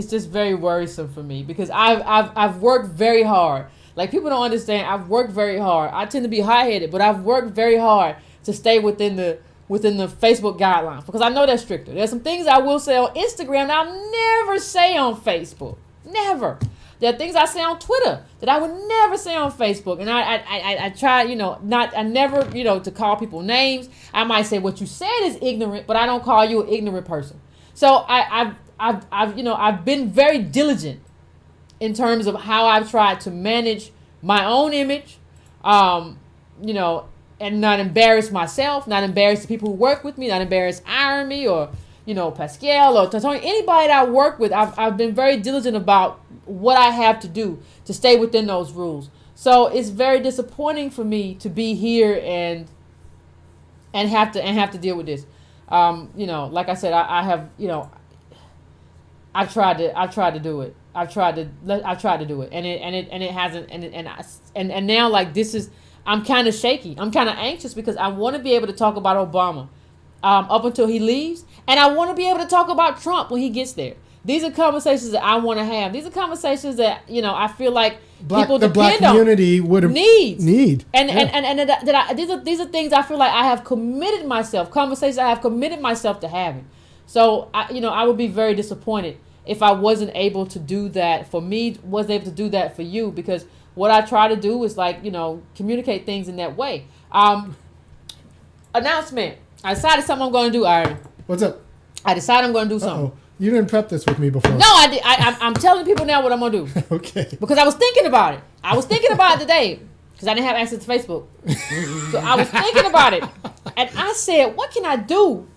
just very worrisome for me because I've worked very hard. Like people don't understand. I've worked very hard. I tend to be high-headed, but I've worked very hard to stay within the Facebook guidelines because I know they're stricter. There's some things I will say on Instagram that I'll never say on Facebook. Never. There are things I say on Twitter that I would never say on Facebook. And I try, I never, to call people names. I might say what you said is ignorant, but I don't call you an ignorant person. So I've been very diligent in terms of how I've tried to manage my own image, and not embarrass myself, not embarrass the people who work with me, not embarrass Irony or, Pascal or Tony, anybody that I work with. I've been very diligent about what I have to do to stay within those rules. So it's very disappointing for me to be here and have to deal with this. Like I said, I have, I've tried to do it. I've tried to do it, and it hasn't. And now like this is, I'm kind of shaky. I'm kind of anxious because I want to be able to talk about Obama up until he leaves, and I want to be able to talk about Trump when he gets there. These are conversations that I want to have. These are conversations that I feel like people the black community would need. And these are things I feel like I have committed myself. Conversations I have committed myself to having. So I would be very disappointed if I wasn't able to do that for me. Wasn't able to do that for you because what I try to do is communicate things in that way. Announcement. I decided something I'm going to do. Iron. What's up? I decided I'm going to do something. Uh-oh. You didn't prep this with me before. No, I did. I'm telling people now what I'm going to do. Okay. Because I was thinking about it. I was thinking about it today because I didn't have access to Facebook. So I was thinking about it. And I said, what can I do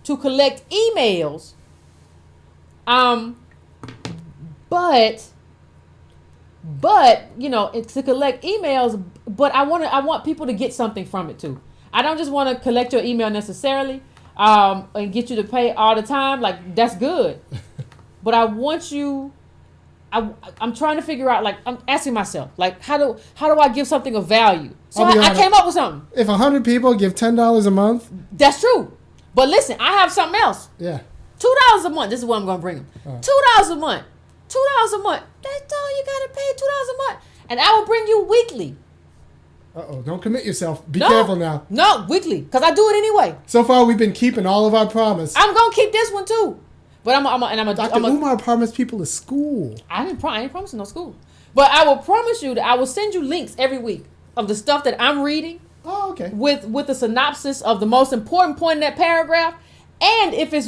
to collect emails? But to collect emails, but I want people to get something from it too. I don't just want to collect your email necessarily. And get you to pay all the time, like that's good. But I want you. I'm trying to figure out. Like I'm asking myself, like how do I give something of value? So I came up with something. If 100 people give $10 a month, that's true. But listen, I have something else. Yeah. $2 a month. This is what I'm gonna bring them. $2 a month. $2 a month. That's all you gotta pay. $2 a month, and I will bring you weekly. Don't commit yourself. Be careful now. No, weekly, because I do it anyway. So far, we've been keeping all of our promise. I'm going to keep this one, too. But Dr. Umar promised people a school. I ain't promising no school. But I will promise you that I will send you links every week of the stuff that I'm reading. Oh, okay. With a synopsis of the most important point in that paragraph. And if it's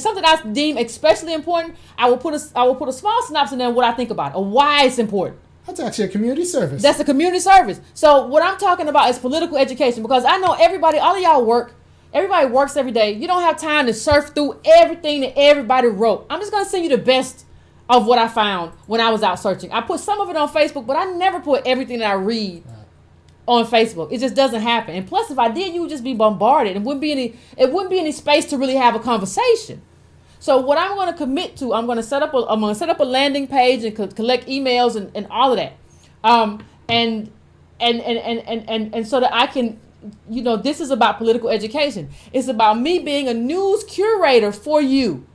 something I deem especially important, I will put a small synopsis in there of what I think about it or why it's important. That's actually a community service. That's a community service. So what I'm talking about is political education, because I know everybody, all of y'all work. Everybody works every day. You don't have time to surf through everything that everybody wrote. I'm just going to send you the best of what I found when I was out searching. I put some of it on Facebook, but I never put everything that I read on Facebook. It just doesn't happen. And plus, if I did, you would just be bombarded. It wouldn't be any space to really have a conversation. So what I'm going to commit to, I'm going to set up a landing page and collect emails and all of that. And so that I can, this is about political education. It's about me being a news curator for you.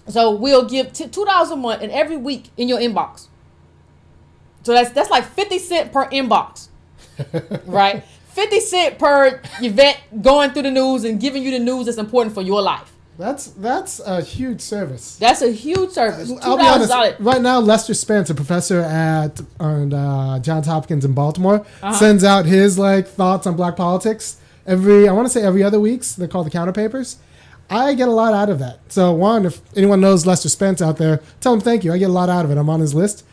So we'll give $2 a month and every week in your inbox. So that's like 50 cents per inbox, right? 50 cents per Yvette going through the news and giving you the news that's important for your life. That's a huge service. That's a huge service. I'll be honest. Right now, Lester Spence, a professor at Johns Hopkins in Baltimore, sends out his thoughts on black politics every other weeks. They're called the counter papers. I get a lot out of that. So one, if anyone knows Lester Spence out there, tell him thank you. I get a lot out of it. I'm on his list.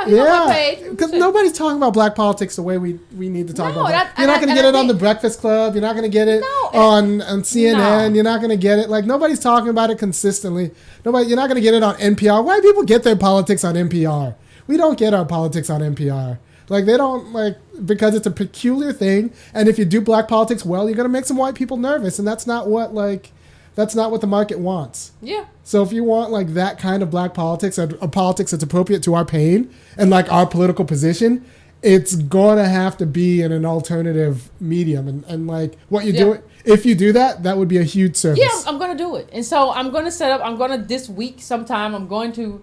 Yeah, because nobody's talking about black politics the way we need to talk about it. You're not going to get it on the Breakfast Club. You're not going to get it on CNN. No. You're not going to get it. Nobody's talking about it consistently. You're not going to get it on NPR. Why do people get their politics on NPR? We don't get our politics on NPR. They don't, because it's a peculiar thing. And if you do black politics well, you're going to make some white people nervous. And that's not what the market wants. Yeah. So if you want that kind of black politics, a politics that's appropriate to our pain and our political position, it's gonna have to be in an alternative medium. And what you do, if you do that, that would be a huge service. Yeah, I'm gonna do it. And so I'm gonna this week sometime I'm going to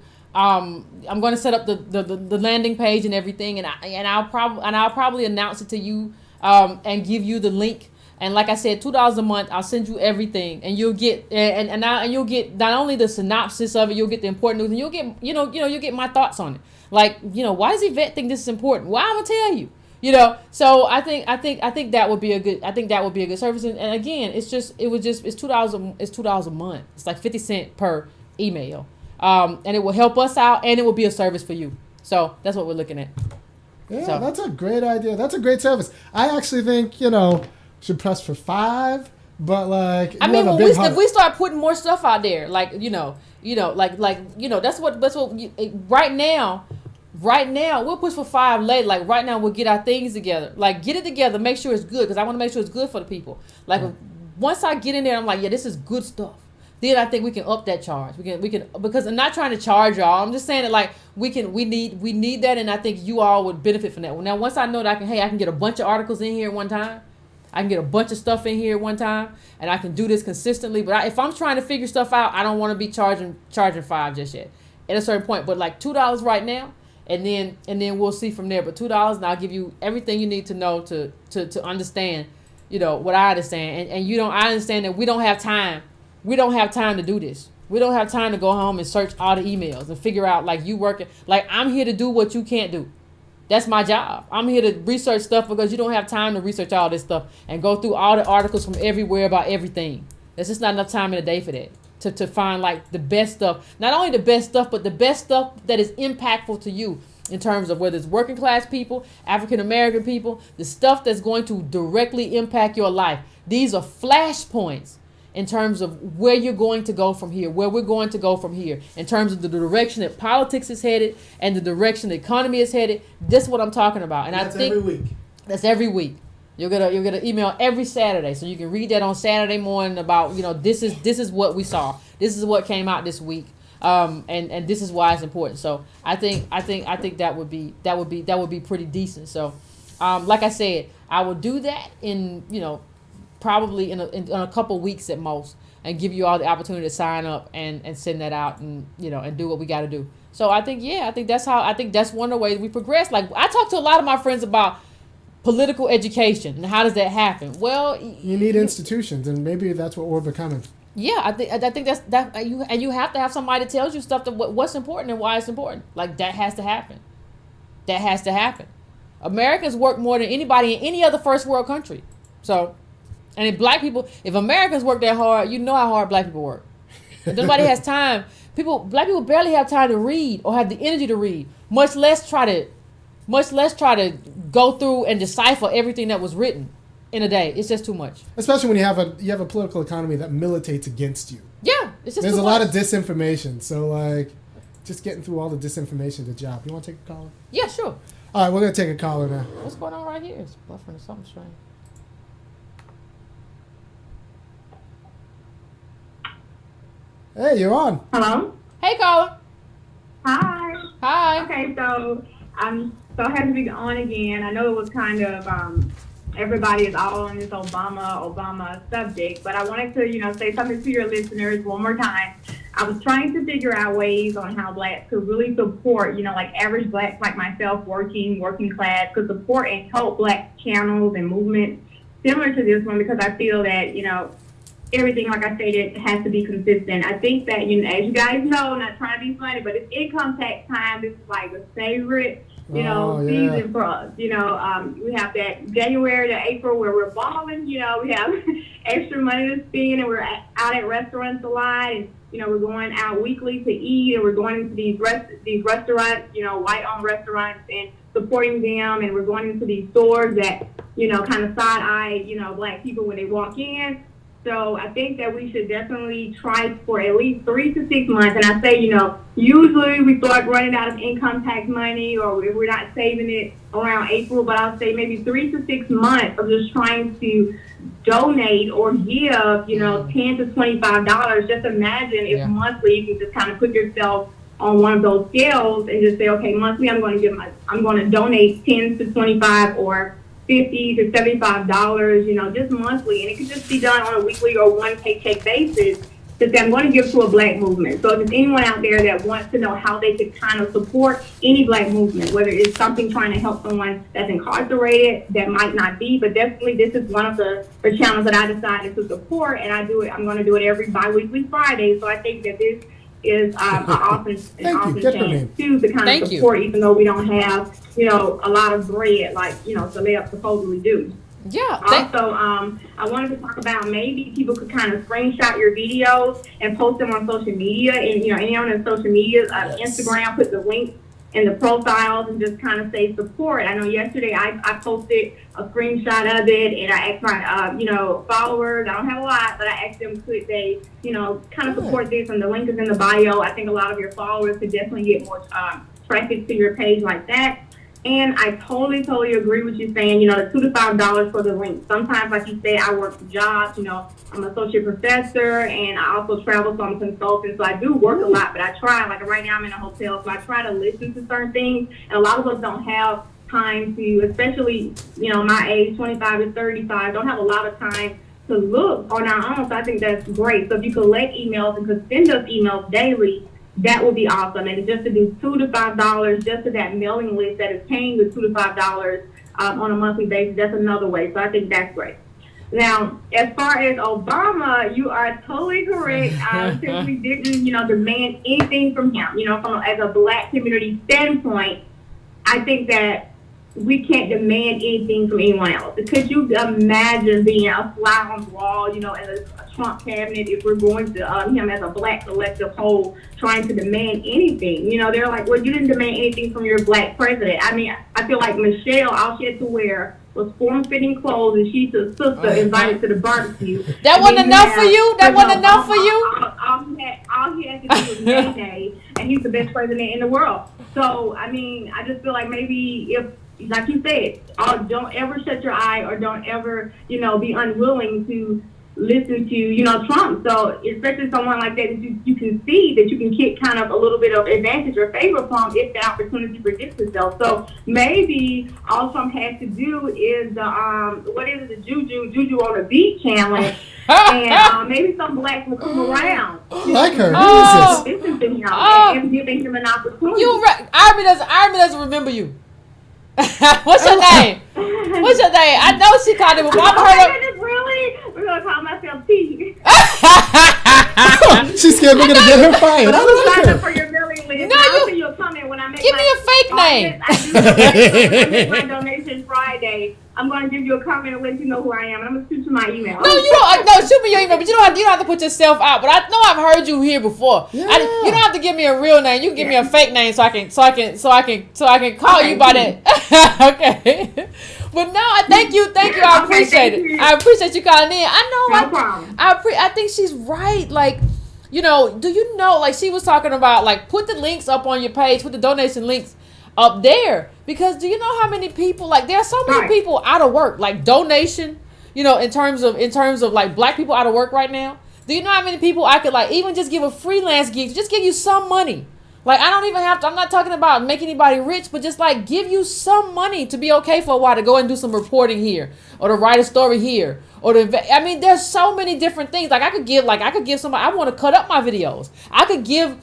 set up the landing page and everything, and I'll probably announce it to you and give you the link. And like I said, $2 a month, I'll send you everything, and you'll get and you'll get not only the synopsis of it, you'll get the important news, and you'll get you'll get my thoughts on it. Why does Yvette think this is important? Well, I'm gonna tell you. So I think that would be a good service. And again, it's $2 a month. It's like 50 cents per email, and it will help us out, and it will be a service for you. So that's what we're looking at. Yeah, That's a great idea. That's a great service. I actually think should press for 5, but if we start putting more stuff out there, that's what right now we'll push for 5 later. Right now we'll get our things together, get it together, make sure it's good, because I want to make sure it's good for the people. Once I get in there, I'm this is good stuff. Then I think we can up that charge. We can because I'm not trying to charge y'all. I'm just saying that we need that, and I think you all would benefit from that. Now once I know that I can get a bunch of articles in here at one time. I can get a bunch of stuff in here at one time, and I can do this consistently. But if I'm trying to figure stuff out, I don't want to be charging 5 just yet. At a certain point, but $2 right now, and then we'll see from there. But $2, and I'll give you everything you need to know to understand, what I understand. And I understand that we don't have time. We don't have time to do this. We don't have time to go home and search all the emails and figure out you working. I'm here to do what you can't do. That's my job. I'm here to research stuff because you don't have time to research all this stuff and go through all the articles from everywhere about everything. There's just not enough time in the day for that. To find the best stuff. Not only the best stuff, but the best stuff that is impactful to you in terms of whether it's working class people, African American people, the stuff that's going to directly impact your life. These are flashpoints in terms of where you're going to go from here, where we're going to go from here, in terms of the direction that politics is headed and the direction the economy is headed. This is what I'm talking about. And that's I think every week. That's every week. You'll get an email every Saturday, so you can read that on Saturday morning about this is what we saw. This is what came out this week, and this is why it's important. So I think that would be pretty decent. So, like I said, I will do that in probably in a couple weeks at most, and give you all the opportunity to sign up and send that out and and do what we got to do. So I think that's one of the ways we progress. I talk to a lot of my friends about political education and how does that happen. Well, you need institutions, and maybe that's what we're becoming. Yeah, I think that's that you have to have somebody that tells you stuff that what's important and why it's important. That has to happen. That has to happen. Americans work more than anybody in any other first world country. So And if Americans work that hard, you know how hard black people work. If nobody has time. Black people barely have time to read or have the energy to read, much less try to go through and decipher everything that was written in a day. It's just too much. Especially when you have a political economy that militates against you. Yeah, it's just there's too a much. lot of disinformation. So like, just getting through all the disinformation, the job. You want to take a caller? Yeah, sure. All right, we're gonna take a caller now. What's going on right here? It's buffering or something strange. Hey, you're on. Hello? Hey, caller. Hi. Hi. Okay, so I'm so happy to be on again. I know it was kind of everybody is all on this Obama subject, but I wanted to, say something to your listeners one more time. I was trying to figure out ways on how blacks could really support, like average blacks like myself, working class, could support and help black channels and movements similar to this one, because I feel that, everything, like I stated, has to be consistent. I think that, as you guys know, not trying to be funny, but it's income tax time. This is like a favorite, season for us. We have that January to April where we're balling. We have extra money to spend, and we're out at restaurants a lot, and we're going out weekly to eat, and we're going into these restaurants, white-owned restaurants, and supporting them, and we're going into these stores that, kind of side-eye, black people when they walk in. So I think that we should definitely try for at least 3 to 6 months. And I say, usually we start running out of income tax money, or if we're not saving it around April, but I'll say maybe 3 to 6 months of just trying to donate or give, $10 to $25. Just imagine if monthly you can just kind of put yourself on one of those scales and just say, okay, monthly I'm going to donate 10 to 25 or $50 to $75, just monthly, and it could just be done on a weekly or one paycheck basis. To say I'm going to give to a black movement. So if there's anyone out there that wants to know how they could kind of support any black movement, whether it's something trying to help someone that's incarcerated, that might not be, but definitely this is one of the channels that I decided to support, and I'm going to do it every bi-weekly Friday. So I think that this is an awesome chance too to kind of support, even though we don't have a lot of bread like celebs supposedly do. Yeah. Also, I wanted to talk about maybe people could kind of screenshot your videos and post them on social media, and anyone on social media, Instagram, put the link in the profiles and just kind of say support. I know yesterday I posted a screenshot of it, and I asked my followers. I don't have a lot, but I asked them could they kind of support this, and the link is in the bio. I think a lot of your followers could definitely get more traffic to your page like that. And I totally agree with you saying, the $2 to $5 for the link. Sometimes, like you said, I work jobs, I'm an associate professor, and I also travel, so I'm a consultant. So I do work a lot, but I try, like right now I'm in a hotel, so I try to listen to certain things. And a lot of us don't have time to, especially, my age, 25 to 35, don't have a lot of time to look on our own. So I think that's great. So if you collect emails and could send us emails daily, that would be awesome. And just to do $2 to $5 just to that mailing list that is paying the $2 to $5 on a monthly basis, that's another way. So I think that's great. Now, as far as Obama, you are totally correct. Since we didn't, demand anything from him, as a black community standpoint, I think that we can't demand anything from anyone else. Could you imagine being a fly on the wall, in a Trump cabinet, if we're going to him as a black collective whole trying to demand anything? They're like, well, you didn't demand anything from your black president. I mean, I feel like Michelle, all she had to wear was form-fitting clothes, and she's a sister invited to the barbecue. That wasn't enough for you? That wasn't enough for you? All he had to do was nay, and he's the best president in the world. So, I mean, I just feel like maybe if, like you said, don't ever shut your eye, or don't ever, be unwilling to listen to, Trump. So especially someone like that you can see that you can get kind of a little bit of advantage or favor from if the opportunity presents itself. So maybe all Trump has to do is the Juju on the Beat challenge, and maybe some blacks will come around. I like her. Who is this? Listen to him and giving him an opportunity. You're right. Army doesn't remember you. What's your name? I know she called him. We're gonna call myself T. She's scared we're gonna get her fired. I was signing for your mailing list. No, I'll see you a comment when I make give me a fake name. I make my donation Friday. I'm going to give you a comment and let you know who I am. And I'm going to shoot you my email. No, you don't. No, shoot me your email, but you don't have to put yourself out. But I know I've heard you here before. Yeah. You don't have to give me a real name. You can give me a fake name so I can call you by that. Okay. But no, thank you. I appreciate it. I appreciate you calling in. I know. No problem. I think she's right. Like, you know, do you know? Like, she was talking about, like, put the links up on your page, put the donation links up there, because do you know how many people, like, there are so many people out of work, like donation, you know, in terms of like black people out of work right now. Do you know how many people I could, like, even just give a freelance gig, just give you some money? Like, I don't even have to, I'm not talking about making anybody rich, but just like give you some money to be okay for a while, to go and do some reporting here, or to write a story here, or to, I mean, there's so many different things. Like, I could give somebody, I want to cut up my videos. I could give,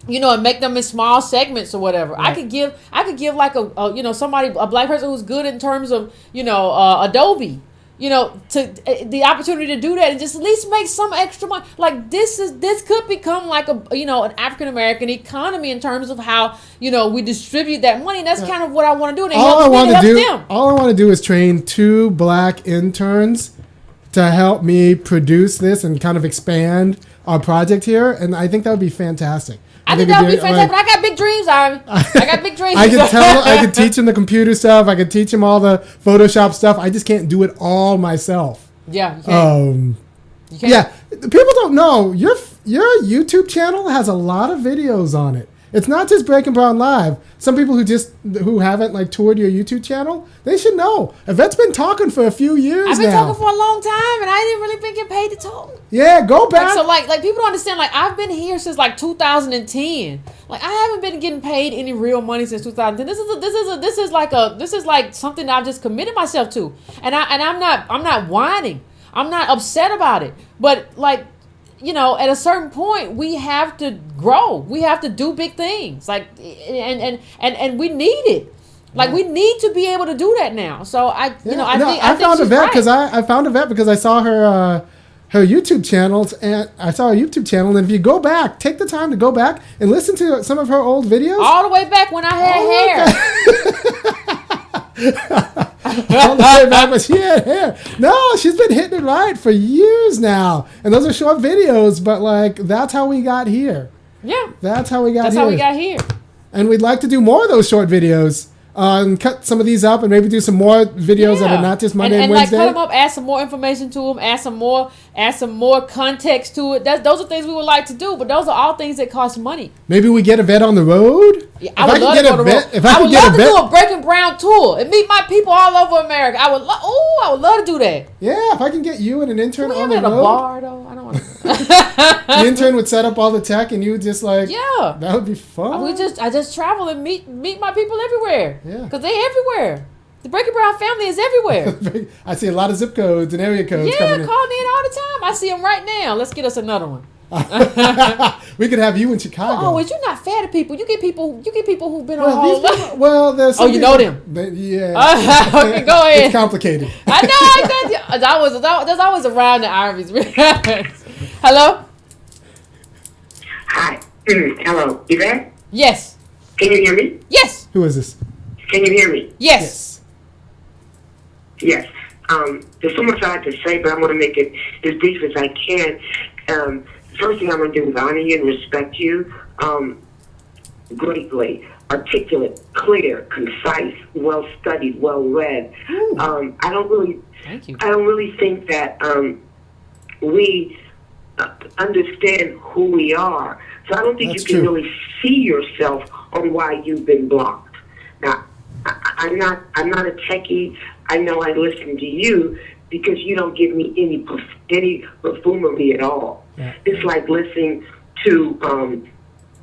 you know, and make them in small segments or whatever. Right. I could give like a you know, somebody, a black person who's good in terms of, you know, Adobe, you know, to the opportunity to do that and just at least make some extra money. Like, this could become like a, you know, an African American economy in terms of how, you know, we distribute that money. And that's kind of what I want to do. And all I want to do is train 2 black interns to help me produce this and kind of expand our project here. And I think that would be fantastic. I think that would be fantastic, but I got big dreams, Ivy. I got big dreams. I could teach him the computer stuff. I could teach him all the Photoshop stuff. I just can't do it all myself. Yeah, you can't. You can't. Yeah, people don't know. Your YouTube channel has a lot of videos on it. It's not just Breaking Brown Live. Some people who haven't like toured your YouTube channel, they should know. Yvette's been talking for a few years now. I've been talking for a long time, and I didn't really been getting paid to talk. Yeah, go back. Like people don't understand. Like, I've been here since like 2010. Like, I haven't been getting paid any real money since 2010. This is like something that I've just committed myself to, and I'm not whining. I'm not upset about it. But like, you know, at a certain point, we have to grow. We have to do big things. Like, and we need it. Like, we need to be able to do that now. So I found Yvette because I saw her YouTube channels, and I saw her YouTube channel. And if you go back, take the time to go back and listen to some of her old videos. All the way back when I had hair. All the way back when she had hair. No, she's been hitting it right for years now. And those are short videos, but like, that's how we got here. Yeah. That's how we got here. here. And we'd like to do more of those short videos. And cut some of these up and maybe do some more videos that are not just Monday and Wednesday. And like, cut them up, add some more information to them, add some more context to it. Those are things we would like to do, but those are all things that cost money. Maybe we get Yvette on the road. Yeah, I would love to go on the road. I would love to do a Breaking Brown tour and meet my people all over America. I would love to do that. Yeah, if I can get you and an intern on the road. At a bar though, I don't want to. The intern would set up all the tech, and you would just like, yeah, that would be fun. I just travel and meet my people everywhere. Yeah, because they everywhere. The Breaking Brown family is everywhere. I see a lot of zip codes and area codes. Yeah, calling in all the time. I see them right now. Let's get us another one. We could have you in Chicago. Oh, you're not fair to people. You get people who've been on whole life. Well, there's some you know them. Yeah. Okay, go ahead. It's complicated. I know. That's always around the Ivies. Hello. Hi. Hello. Yvette? Yes. Can you hear me? Yes. Who is this? Can you hear me? Yes. Yes. There's so much I have to say, but I'm going to make it as brief as I can. First thing I'm going to do is honor you and respect you greatly. Articulate, clear, concise, well-studied, well-read. I don't really think that we understand who we are. So I don't think you can really see yourself on why you've been blocked. Now, I'm not a techie. I know I listen to you because you don't give me any buffoonery at all. Yeah. It's like listening to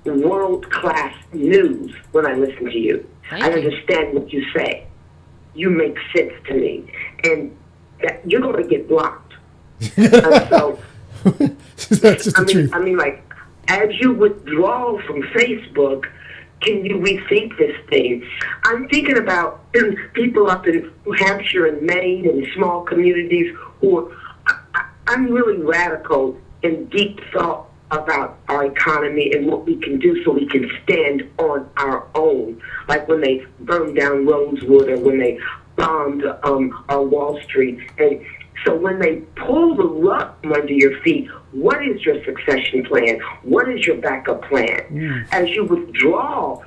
world-class news when I listen to you. I understand what you say. You make sense to me. And you're going to get blocked. So, that's just the truth. I mean, like, as you withdraw from Facebook, can you rethink this thing? I'm thinking about people up in New Hampshire and Maine and small communities who are, I'm really radical in deep thought about our economy and what we can do so we can stand on our own. Like when they burned down Rosewood or when they bombed our Wall Street. And so when they pull the rug from under your feet, what is your succession plan? What is your backup plan? As you withdraw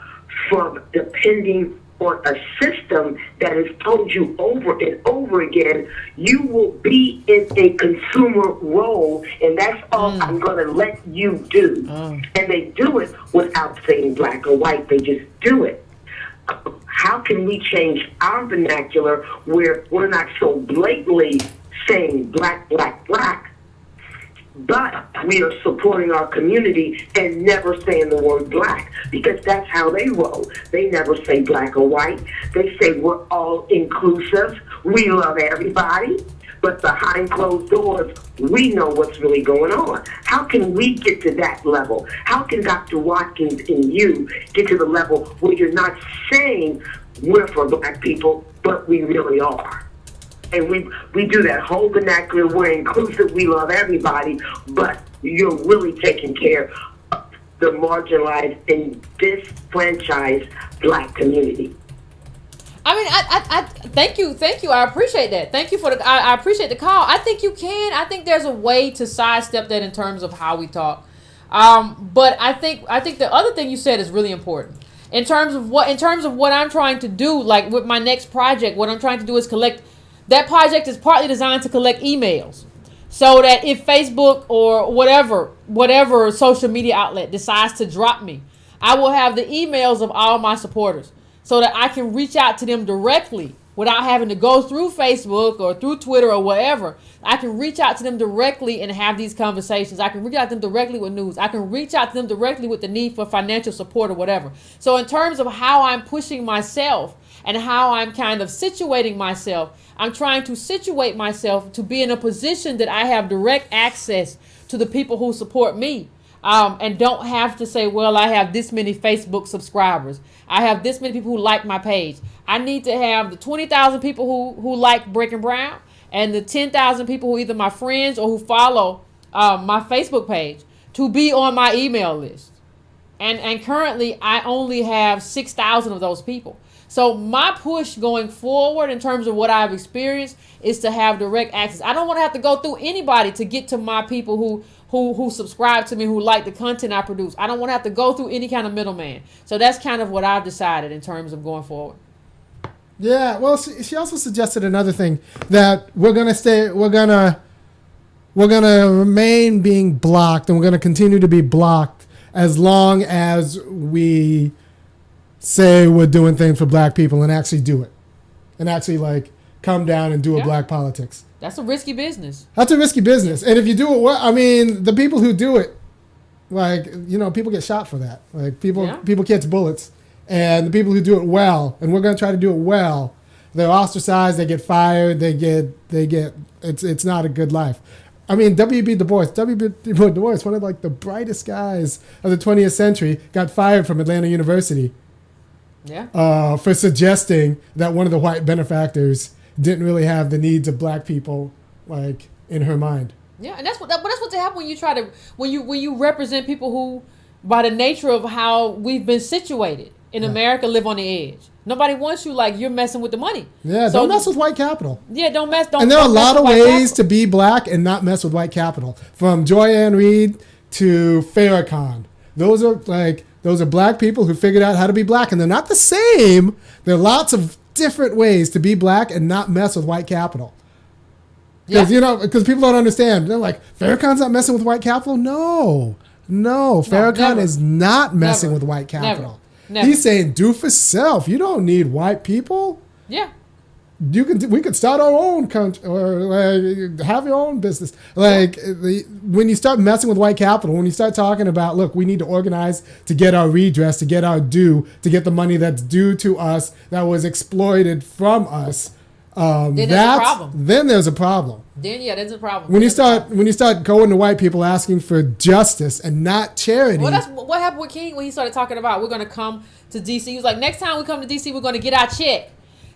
from depending on a system that has told you over and over again, you will be in a consumer role, and that's all I'm going to let you do. And they do it without saying black or white. They just do it. How can we change our vernacular where we're not so blatantly saying black, black, black, but we are supporting our community and never saying the word black, because that's how they roll. They never say black or white. They say we're all inclusive. We love everybody. But behind closed doors, we know what's really going on. How can we get to that level? How can Dr. Watkins and you get to the level where you're not saying we're for black people, but we really are? And we do that whole vernacular, we're inclusive, we love everybody, but you're really taking care of the marginalized and disenfranchised black community. I mean, I thank you. I appreciate that. Thank you for I appreciate the call. I think you can. I think there's a way to sidestep that in terms of how we talk. But I think the other thing you said is really important. In terms of what I'm trying to do, like with my next project, what I'm trying to do is collect. That project is partly designed to collect emails, so that if Facebook or whatever social media outlet decides to drop me, I will have the emails of all my supporters, so that I can reach out to them directly without having to go through Facebook or through Twitter or whatever. I can reach out to them directly and have these conversations. I can reach out to them directly with news. I can reach out to them directly with the need for financial support or whatever. So in terms of how I'm pushing myself and how I'm kind of situating myself, I'm trying to situate myself to be in a position that I have direct access to the people who support me. And don't have to say, well, I have this many Facebook subscribers. I have this many people who like my page. I need to have the 20,000 people who like Breaking Brown and the 10,000 people who either my friends or who follow my Facebook page to be on my email list. And currently, I only have 6,000 of those people. So my push going forward in terms of what I've experienced is to have direct access. I don't want to have to go through anybody to get to my people who subscribe to me, who like the content I produce. I don't want to have to go through any kind of middleman. So that's kind of what I've decided in terms of going forward. Yeah, well, she also suggested another thing, that we're gonna remain being blocked, and we're gonna continue to be blocked as long as we say we're doing things for black people and actually do it, and actually like come down and do a black politics. That's a risky business. That's a risky business. And if you do it well, I mean, the people who do it, like, you know, people get shot for that. Like people catch bullets, and the people who do it well, and we're going to try to do it well, they're ostracized, they get fired, they get it's not a good life. I mean, W.B. Du Bois, one of like the brightest guys of the 20th century, got fired from Atlanta University. Yeah. For suggesting that one of the white benefactors didn't really have the needs of black people like in her mind. Yeah, and that's what happens when you try to when you represent people who, by the nature of how we've been situated in America, live on the edge. Nobody wants you, like, you're messing with the money. Yeah, so don't mess with white capital. Yeah, don't mess. Don't. And there are a lot of ways capital. to be black and not mess with white capital. From Joy Ann Reid to Farrakhan, those are black people who figured out how to be black, and they're not the same. There are lots of different ways to be black and not mess with white capital. Because people don't understand. They're like, Farrakhan's not messing with white capital? No, Farrakhan is not messing with white capital. Never. He's saying, do for self. You don't need white people. Yeah. We could start our own country or like, have your own business. Like when you start messing with white capital, when you start talking about, look, we need to organize to get our redress, to get our due, to get the money that's due to us that was exploited from us. Then there's a problem. Then there's a problem. There's a problem. When you start going to white people asking for justice and not charity. Well, that's what happened with King when he started talking about we're going to come to D.C. He was like, next time we come to D.C., we're going to get our check.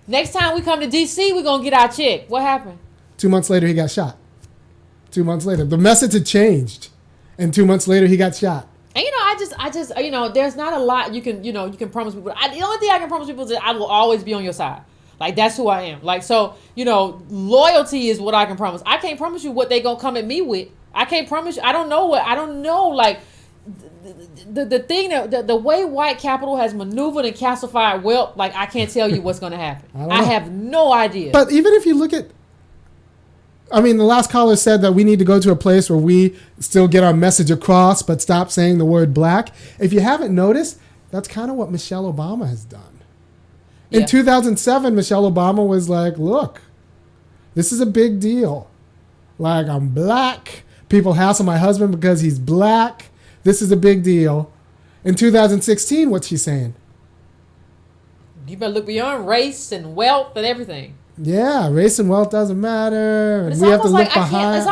Next time we come to D.C., we're going to get our check. What happened? 2 months later, he got shot. 2 months later. The message had changed. and 2 months later he got shot. And I just there's not a lot you can promise people. The only thing I can promise people is that I will always be on your side. Like, that's who I am. Like, so, loyalty is what I can promise. I can't promise you what they gonna come at me with. I can't promise you. I don't know, like, the thing that the way white capital has maneuvered and calcified wealth, like, I can't tell you what's gonna happen. I have no idea. But even if you look at, the last caller said that we need to go to a place where we still get our message across, but stop saying the word black. If you haven't noticed, that's kind of what Michelle Obama has done. In 2007, Michelle Obama was like, look, this is a big deal. Like, I'm black. People hassle my husband because he's black. This is a big deal. In 2016, what's she saying? You better look beyond race and wealth and everything. Yeah, race and wealth doesn't matter. It's we have to almost look behind. It's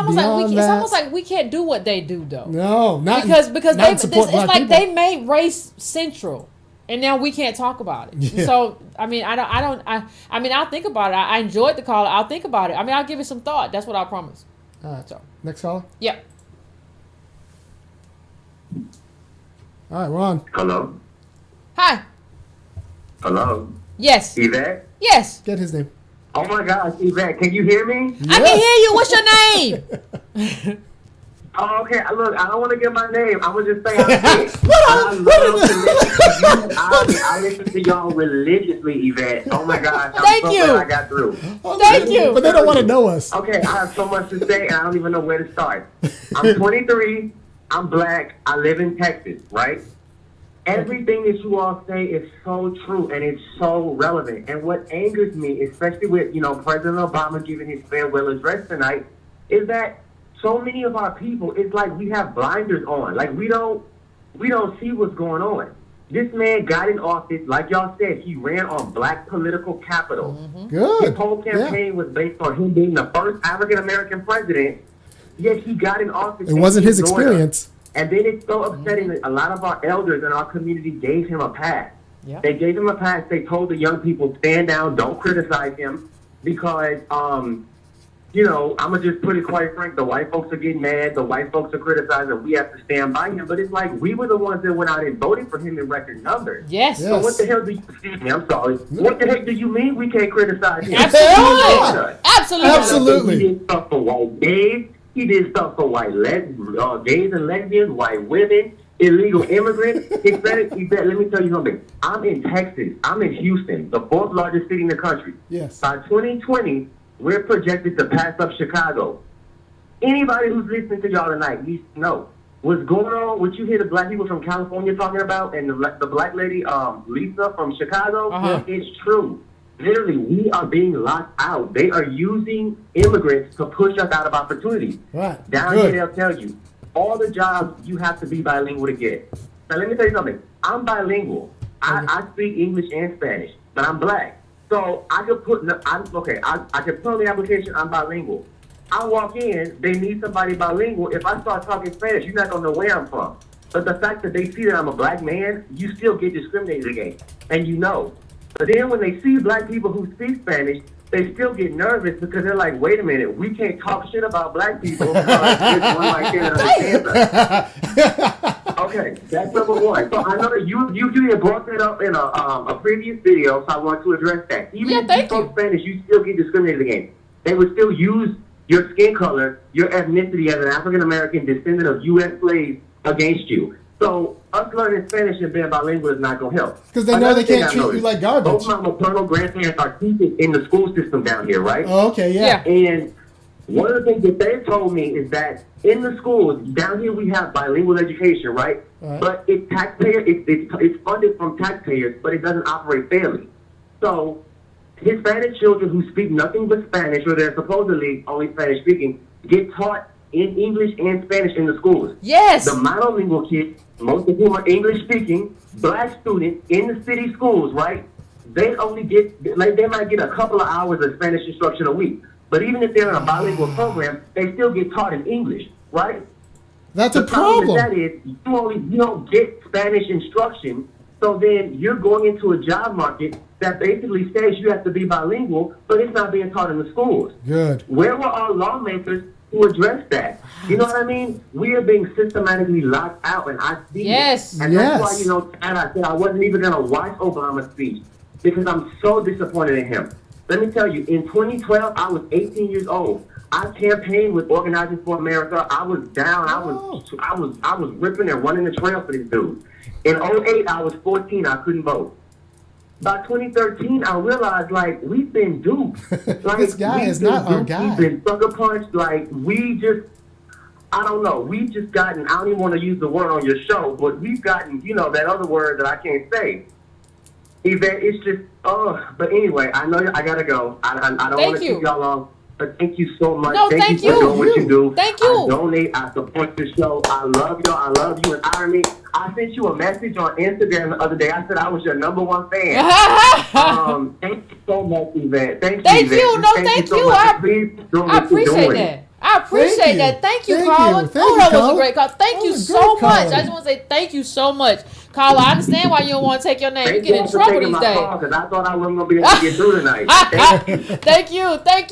almost like we can't do what they do, though. No, not because not it's like people. they made race central, and now we can't talk about it. Yeah. So I'll think about it. I enjoyed the call. I'll think about it. I'll give it some thought. That's what I promise. All right. So Next caller. yeah. All right, we're on. Hello? Hi. Hello? Yes. Yvette? Yes. Get his name. Oh my gosh, Yvette, can you hear me? I can hear you. What's your name? Oh, okay. Look, I don't want to get my name. I'm going to just say I'm sick. I love to listen to you. I listen to y'all religiously, Yvette. Oh my gosh. Thank you. Glad I got through. Thank you. But they don't want to know us. Okay, I have so much to say, and I don't even know where to start. I'm 23. I'm black. I live in Texas, right? Everything that you all say is so true, and it's so relevant. And what angers me, especially with, President Obama giving his farewell address tonight, is that so many of our people, it's like we have blinders on. Like, we don't see what's going on. This man got in office, like y'all said, he ran on black political capital. Mm-hmm. Good. His whole campaign was based on him being the first African-American president, yet he got in office. It wasn't his experience. And then it's so upsetting that a lot of our elders in our community gave him a pass. Yep. They gave him a pass. They told the young people, stand down, don't criticize him, because, I'm going to just put it quite frank, the white folks are getting mad, the white folks are criticizing, we have to stand by him. But it's like, we were the ones that went out and voted for him in record numbers. Yes. So what the hell do you, excuse me, I'm sorry, what the heck do you mean we can't criticize him? Absolutely. Absolutely. Absolutely. He did stuff for white gays. He did stuff for white gays and lesbians, white women, illegal immigrants, Hispanic. Let me tell you something. I'm in Texas. I'm in Houston, the fourth largest city in the country. Yes. By 2020, we're projected to pass up Chicago. Anybody who's listening to y'all tonight needs to know what's going on. What you hear the black people from California talking about, and the black lady Lisa from Chicago, is true. Literally, we are being locked out. They are using immigrants to push us out of opportunities. Right. Down Good. here, they'll tell you, all the jobs you have to be bilingual to get. Now, let me tell you something. I'm bilingual. I speak English and Spanish, but I'm black. So I could put, I could put on the application, I'm bilingual. I walk in, they need somebody bilingual. If I start talking Spanish, you're not going to know where I'm from. But the fact that they see that I'm a black man, you still get discriminated against. And you know. But then when they see black people who speak Spanish, they still get nervous because they're like, wait a minute, we can't talk shit about black people because this one might can't understand us. Okay, that's number one. So I know that you had brought that up in a previous video, so I want to address that. Even if you spoke Spanish, you still get discriminated against. They would still use your skin color, your ethnicity as an African-American descendant of U.S. slaves against you. So us learning Spanish and being bilingual is not going to help. Because they know they can't treat you like garbage. Both my maternal grandparents are teachers in the school system down here, right? Oh, okay, yeah. And one of the things that they told me is that in the schools, down here we have bilingual education, right? But it's taxpayer, it's funded from taxpayers, but it doesn't operate fairly. So Hispanic children who speak nothing but Spanish, or they're supposedly only Spanish speaking, get taught in English and Spanish in the schools. Yes. The monolingual kids, most of whom are English speaking, black students in the city schools, right? They only get, like, they might get a couple of hours of Spanish instruction a week. But even if they're in a bilingual program, they still get taught in English, right? That's the a problem. That is, you don't get Spanish instruction, so then you're going into a job market that basically says you have to be bilingual, but it's not being taught in the schools. Good. Where were our lawmakers to address that. You know what I mean? We are being systematically locked out, and I see Yes. it. And that's why, you know, and I said I wasn't even going to watch Obama's speech because I'm so disappointed in him. Let me tell you, in 2012, I was 18 years old. I campaigned with Organizing for America. I was down. I was ripping and running the trail for this dude. In 2008, I was 14. I couldn't vote. By 2013, I realized, like, we've been duped. Like, this guy is not our guy. We've been sucker punched. Like, I don't know. We've just gotten, I don't even want to use the word on your show, but we've gotten, you know, that other word that I can't say. Yvette, it's just, but anyway, I know I got to go. I don't want to keep y'all long. But thank you so much. No, thank you for doing what you do. Thank you. I donate. I support the show. I love y'all. I love you and Irony. I sent you a message on Instagram the other day. I said I was your #1 fan. Thank you so much, Yvette. Thank you, Yvette. Thank you. I appreciate that. I appreciate that. Thank you, Carla. Oh, that was a great call. Thank you so much. I just want to say thank you so much. Carla, I understand why you don't want to take your name. You get in trouble these days. Because I thought I wasn't going to be able to get through tonight. Thank you.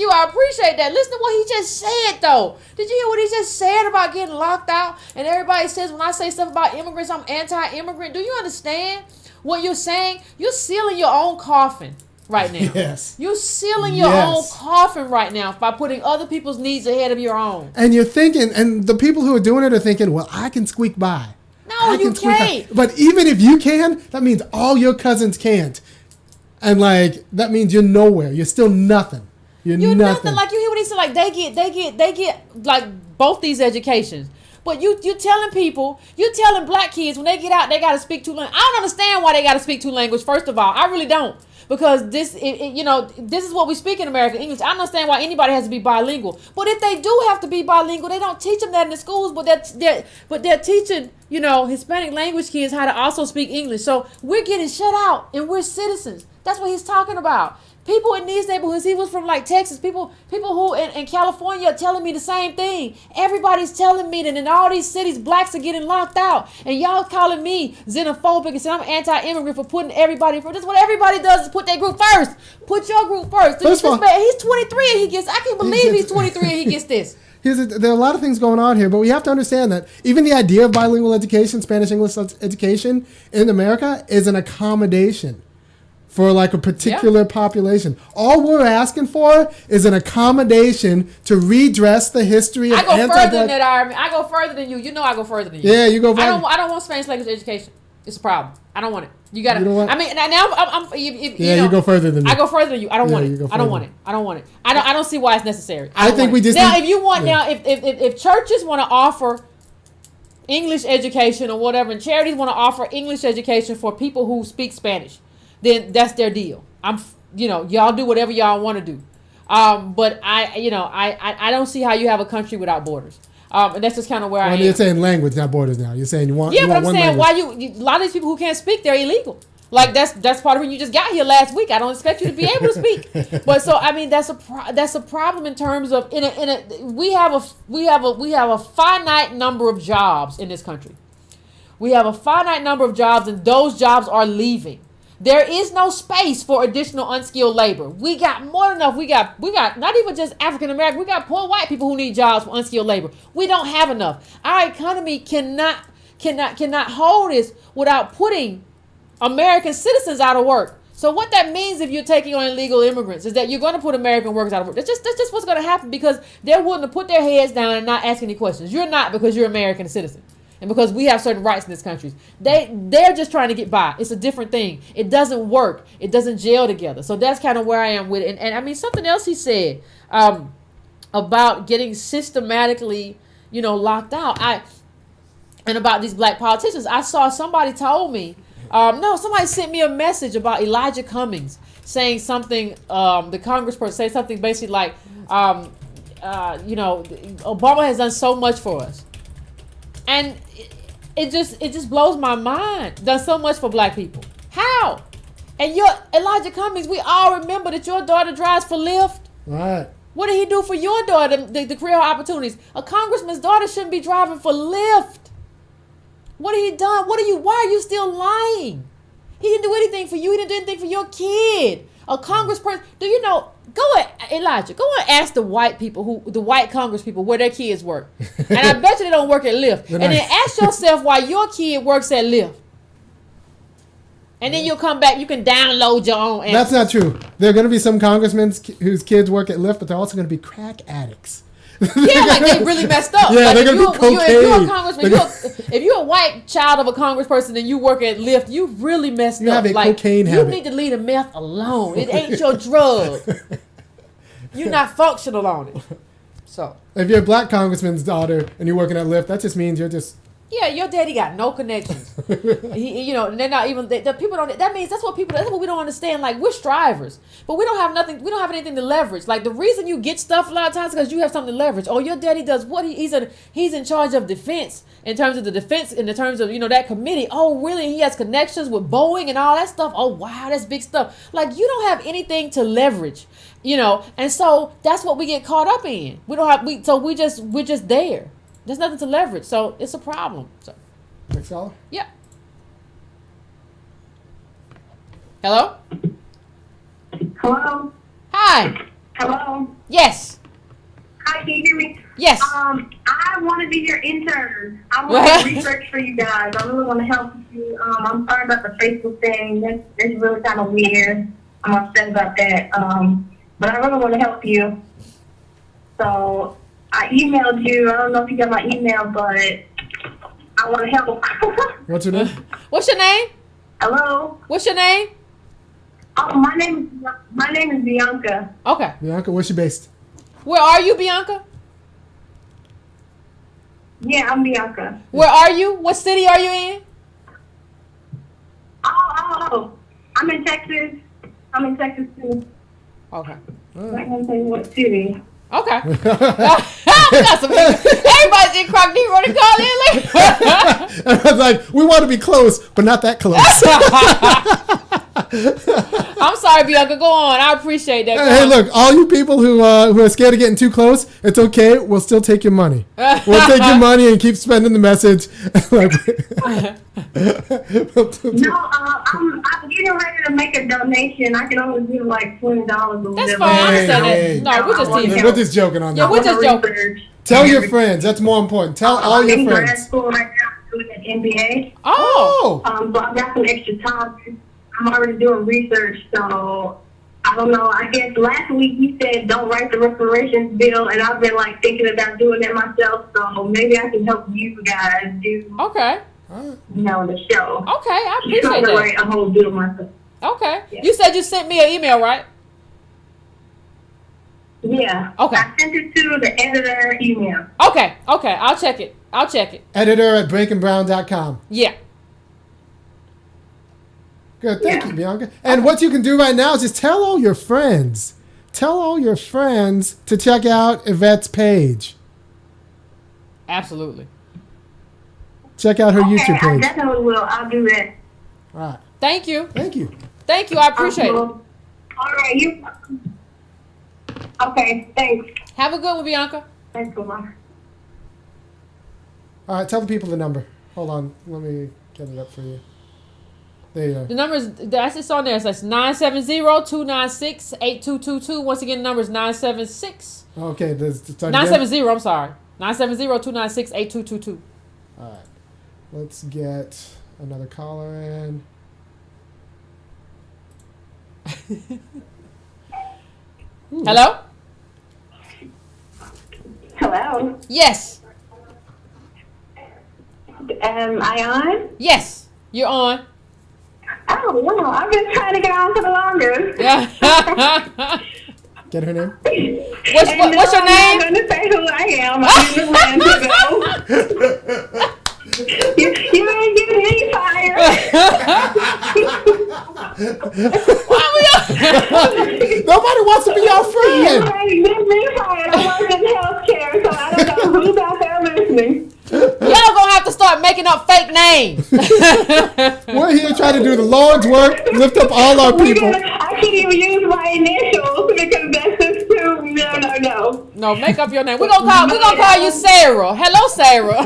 I appreciate that. Listen to what he just said, though. Did you hear what he just said about getting locked out? And everybody says when I say stuff about immigrants, I'm anti-immigrant. Do you understand what you're saying? You're sealing your own coffin right now. Yes. You're sealing your own coffin right now by putting other people's needs ahead of your own. And you're thinking, and the people who are doing it are thinking, well, I can squeak by. No, you can't. But even if you can, that means all your cousins can't. And like, that means you're nowhere. You're still nothing. You're nothing. Like, you hear what he said, like they get like both these educations. But you telling people, you telling black kids when they get out, they got to speak two languages. I don't understand why they got to speak two languages, first of all. I really don't. Because this is what we speak in America, English. I understand why anybody has to be bilingual. But if they do have to be bilingual, they don't teach them that in the schools. But they're teaching, Hispanic language kids how to also speak English. So we're getting shut out, and we're citizens. That's what he's talking about. People in these neighborhoods, he was from like Texas, people who in California are telling me the same thing. Everybody's telling me that in all these cities, blacks are getting locked out. And y'all calling me xenophobic and saying I'm anti-immigrant for putting everybody first. That's what everybody does is put their group first. Put your group first. He's 23 and he gets, I can't believe he's 23 and he gets this. There are a lot of things going on here, but we have to understand that even the idea of bilingual education, Spanish-English education in America is an accommodation for like a particular population. All we're asking for is an accommodation to redress the history of anti-black. I go further than that, Iron. I go further than you. You know I go further than you. Yeah, you go further. I don't want Spanish language education. It's a problem. I don't want it. You gotta. I mean, now I'm. You go further than me. I go further than you. I don't want it. I don't want it. I don't want it. I don't see why it's necessary. I think we just now. If you want now, if churches want to offer English education or whatever, and charities want to offer English education for people who speak Spanish, then that's their deal. Y'all do whatever y'all want to do. But I don't see how you have a country without borders. And that's just kind of where I am. You're saying language, not borders now. You're saying you want. Yeah, but I'm saying language. a lot of these people who can't speak, they're illegal. Like that's part of it. You just got here last week. I don't expect you to be able to speak. But so I mean that's a problem in terms of we have a finite number of jobs in this country. We have a finite number of jobs, and those jobs are leaving. There is no space for additional unskilled labor. We got more than enough. We got not even just African American. We got poor white people who need jobs for unskilled labor. We don't have enough. Our economy cannot hold this without putting American citizens out of work. So what that means if you're taking on illegal immigrants is that you're going to put American workers out of work. That's just what's going to happen because they're willing to put their heads down and not ask any questions. You're not because you're an American citizen. And because we have certain rights in this country, they're just trying to get by. It's a different thing. It doesn't work. It doesn't gel together. So that's kind of where I am with it. And I mean, something else he said about getting systematically, locked out. And about these black politicians. I saw somebody told me, somebody sent me a message about Elijah Cummings saying something, the congressperson saying something basically like, Obama has done so much for us. And it just blows my mind. Done so much for black people. How? And Elijah Cummings, we all remember that your daughter drives for Lyft. Right. What did he do for your daughter, the career opportunities? A congressman's daughter shouldn't be driving for Lyft. What have he done? Why are you still lying? He didn't do anything for you. He didn't do anything for your kid. A congressperson, do you know, Elijah, go and ask the white Congress people where their kids work. And I bet you they don't work at Lyft. And then ask yourself why your kid works at Lyft. And then you'll come back, you can download your own answer. That's not true. There are going to be some congressmen whose kids work at Lyft, but they're also going to be crack addicts. Yeah, like they really messed up. Yeah, like they're going to be cocaine. If you're a congressman, if you're a white child of a congressperson and you work at Lyft, you really messed up. You have a cocaine you habit. need to leave the meth alone. It ain't your drug. You're not functional on it. So if you're a black congressman's daughter and you're working at Lyft, that just means you're just... Yeah, your daddy got no connections. They're not even the people don't. That means that's what we don't understand. Like, we're strivers, but we don't have nothing. We don't have anything to leverage. Like, the reason you get stuff a lot of times is because you have something to leverage. Oh, your daddy does what? He's in charge of defense in terms of that committee. Oh, really? He has connections with Boeing and all that stuff. Oh, wow, that's big stuff. Like, you don't have anything to leverage, and so that's what we get caught up in. We're just there. There's nothing to leverage, so it's a problem. So, next caller? Yeah. Hello? Hello? Hi. Hello? Yes. Hi, can you hear me? Yes. I want to be your intern. I want to research for you guys. I really want to help you. I'm sorry about the Facebook thing. That's really kind of weird. I'm upset about that. But I really want to help you. So I emailed you. I don't know if you got my email, but I want to help. What's your name? What's your name? Hello? What's your name? Oh, my name is Bianca. Okay. Bianca, where's she based? Where are you, Bianca? Yeah, I'm Bianca. Where are you? What city are you in? Oh. I'm in Texas. I'm in Texas, too. Okay. I'm not going to say what city. Okay. We got some everybody's in Croc D running call in like I was like, we want to be close, but not that close. I'm sorry, Bianca. Go on. I appreciate that. Hey, look, all you people who are scared of getting too close, it's okay. We'll still take your money. We'll take your money and keep spending the message. No, I'm getting ready to make a donation. I can only give like $20 or whatever. That's fine. No, we're just teasing. We're just joking on that. Yeah, we're just joking. Tell your friends. That's more important. Tell all your friends. I'm in grad school right now doing an MBA. Oh. So I've got some extra time. I'm already doing research, so I don't know. I guess last week you said don't write the reparations bill, and I've been like thinking about doing that myself. So maybe I can help you guys do. Okay. The show. Okay, I appreciate that. that. Write a whole bill myself. Okay. Yeah. You said you sent me an email, right? Yeah. Okay. I sent it to the editor email. Okay. I'll check it. Editor@breakandbrown.com. Yeah. Good. Thank you, Bianca. And what you can do right now is just tell all your friends. Tell all your friends to check out Yvette's page. Absolutely. Check out her YouTube page. I definitely will. I'll do that. All right. Thank you. Thank you. Thank you. I appreciate it. All right. You. Okay. Thanks. Have a good one, Bianca. Thanks so much. All right. Tell the people the number. Hold on. Let me get it up for you. There you go. The number is, that's just on there. It says 970-296-8222. Once again, the number is 976. Okay. 970, I'm sorry. 970-296-8222. All right. Let's get another caller in. Hello? Hello? Yes. Am I on? Yes. You're on. Oh, wow. I've been trying to get on for the longest. Yeah. Get her name? What's your name? I'm not going to say who I am. I'm in Atlanta, though. You ain't getting me fired. Nobody wants to be your friend. You ain't getting me fired. I work in healthcare, so I don't know who's out there listening. Y'all gonna have to start making up fake names. We're here trying to do the Lord's work, lift up all our people. I can't even use my initials because that's just too no. No, make up your name. We're gonna call you Sarah. Hello, Sarah.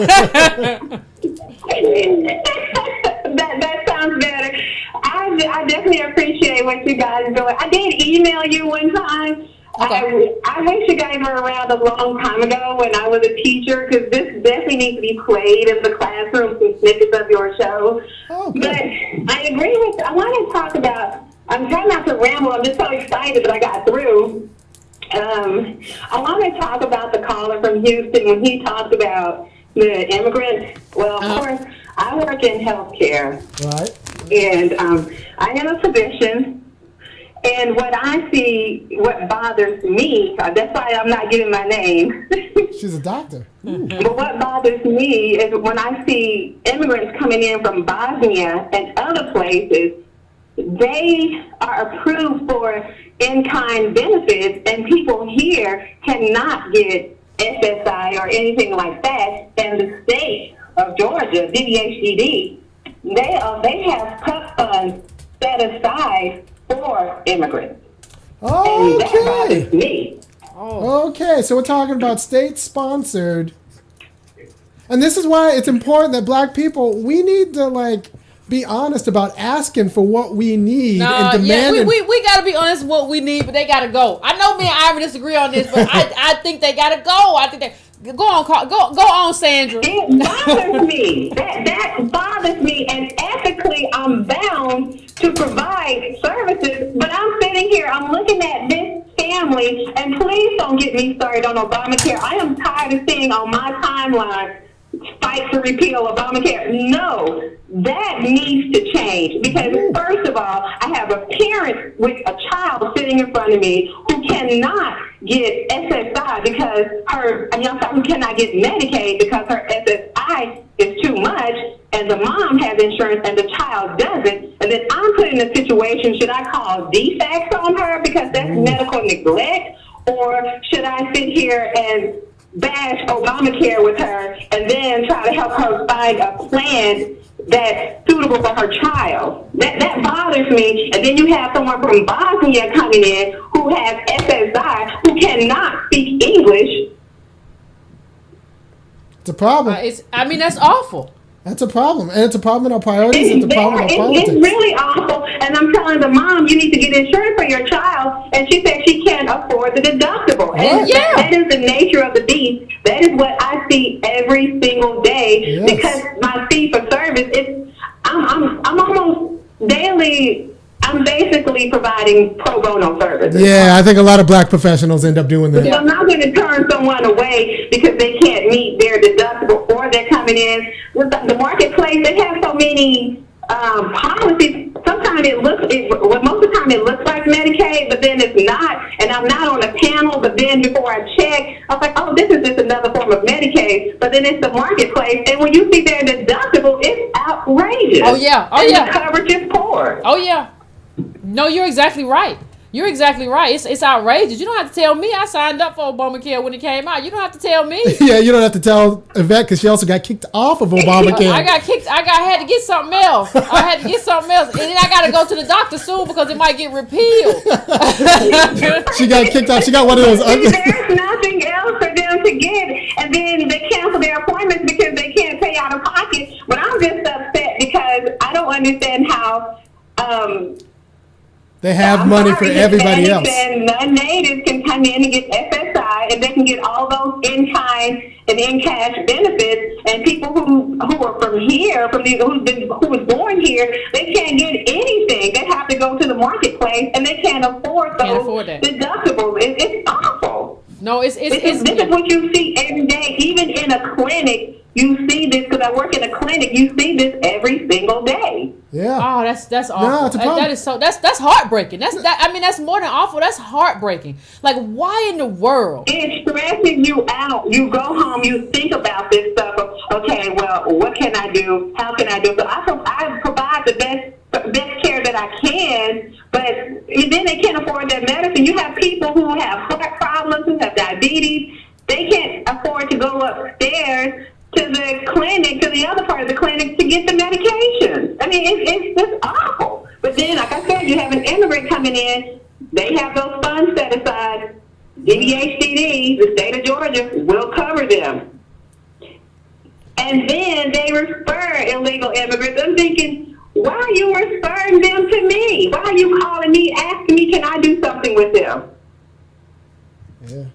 that sounds better. I've I definitely appreciate what you guys are doing. I did email you one time. Okay. I wish you guys were around a long time ago when I was a teacher, because this definitely needs to be played in the classroom, some snippets of your show. Oh, good. But I agree with, I want to talk about, I'm trying not to ramble, I'm just so excited that I got through. I want to talk about the caller from Houston when he talked about the immigrants. Well, of course, I work in healthcare. Right. And I am a physician. And what I see, what bothers me, that's why I'm not giving my name. She's a doctor. But what bothers me is when I see immigrants coming in from Bosnia and other places, they are approved for in-kind benefits, and people here cannot get SSI or anything like that. And the state of Georgia, DDHDD, they have cut funds set aside for immigrants. And that bothers Okay. me. Okay, so we're talking about state-sponsored. And this is why it's important that black people, we need to, like, be honest about asking for what we need and demanding. we got to be honest with what we need, but they got to go. I know me and Ivy disagree on this, but I think they got to go. I think they go on, Sandra. It bothers me. That bothers me, and ethically, I'm bound to provide services. But I'm sitting here, I'm looking at this family, and please don't get me started on Obamacare. I am tired of seeing on my timeline fight to repeal Obamacare. No, that needs to change, because first of all, I have a parent with a child sitting in front of me who cannot get SSI because who cannot get Medicaid because her SSI is too much, and the mom has insurance and the child doesn't. And then I'm put in a situation, should I call defects on her because that's medical neglect, or should I sit here and bash Obamacare with her and then try to help her find a plan that's suitable for her child? That bothers me. And then you have someone from Bosnia coming in who has SSI, who cannot speak English. It's a problem. That's awful. That's a problem. And it's a problem in our priorities. It's a problem in our politics. It's really awful. And I'm telling the mom, you need to get insurance for your child. And she said she can't afford the deductible. And that is the nature of the beast. That is what I see every single day. Yes. Because my fee for service, I'm almost daily, I'm basically providing pro bono services. Yeah, I think a lot of black professionals end up doing that. So I'm not going to turn someone away because they can't meet their deductible, or they're coming in with the marketplace. They have so many policies. Sometimes most of the time it looks like Medicaid, but then it's not. And I'm not on a panel, but then before I check, I was like, oh, this is just another form of Medicaid. But then it's the marketplace, and when you see their deductible, it's outrageous. Oh yeah. The coverage is poor. Oh yeah. No, you're exactly right. You're exactly right. It's outrageous. You don't have to tell me. I signed up for Obamacare when it came out. You don't have to tell me. Yeah, you don't have to tell Yvette, because she also got kicked off of Obamacare. I got kicked. I had to get something else. And then I got to go to the doctor soon because it might get repealed. She got kicked off. She got one of those ugly. There's nothing else for them to get, and then they cancel their appointments because they can't pay out of pocket. But I'm just upset because I don't understand how they have money for everybody else. And non-natives can come in and get SSI, and they can get all those in-kind and in-cash benefits. And people who are from here, who was born here, they can't get anything. They have to go to the marketplace, and they can't afford those deductibles. It's awful. No, this is what you see every day, even in a clinic. You see this, because I work in a clinic. You see this every single day. Yeah. Oh, that's awful. No, it's a problem. That is so. That's heartbreaking. That's more than awful. That's heartbreaking. Like, why in the world? It stresses you out. You go home. You think about this stuff. Okay, well, what can I do? How can I do? So I provide the best care that I can, but then they can't afford their medicine. You have people who have heart problems, who have diabetes. They can't afford to go upstairs to the clinic, to the other part of the clinic, to get the medication. I mean, it's just awful. But then, like I said, you have an immigrant coming in. They have those funds set aside. DDHDD, the state of Georgia, will cover them. And then they refer illegal immigrants. I'm thinking, Why are you referring them to me? Why are you calling me, asking me, can I do something with them?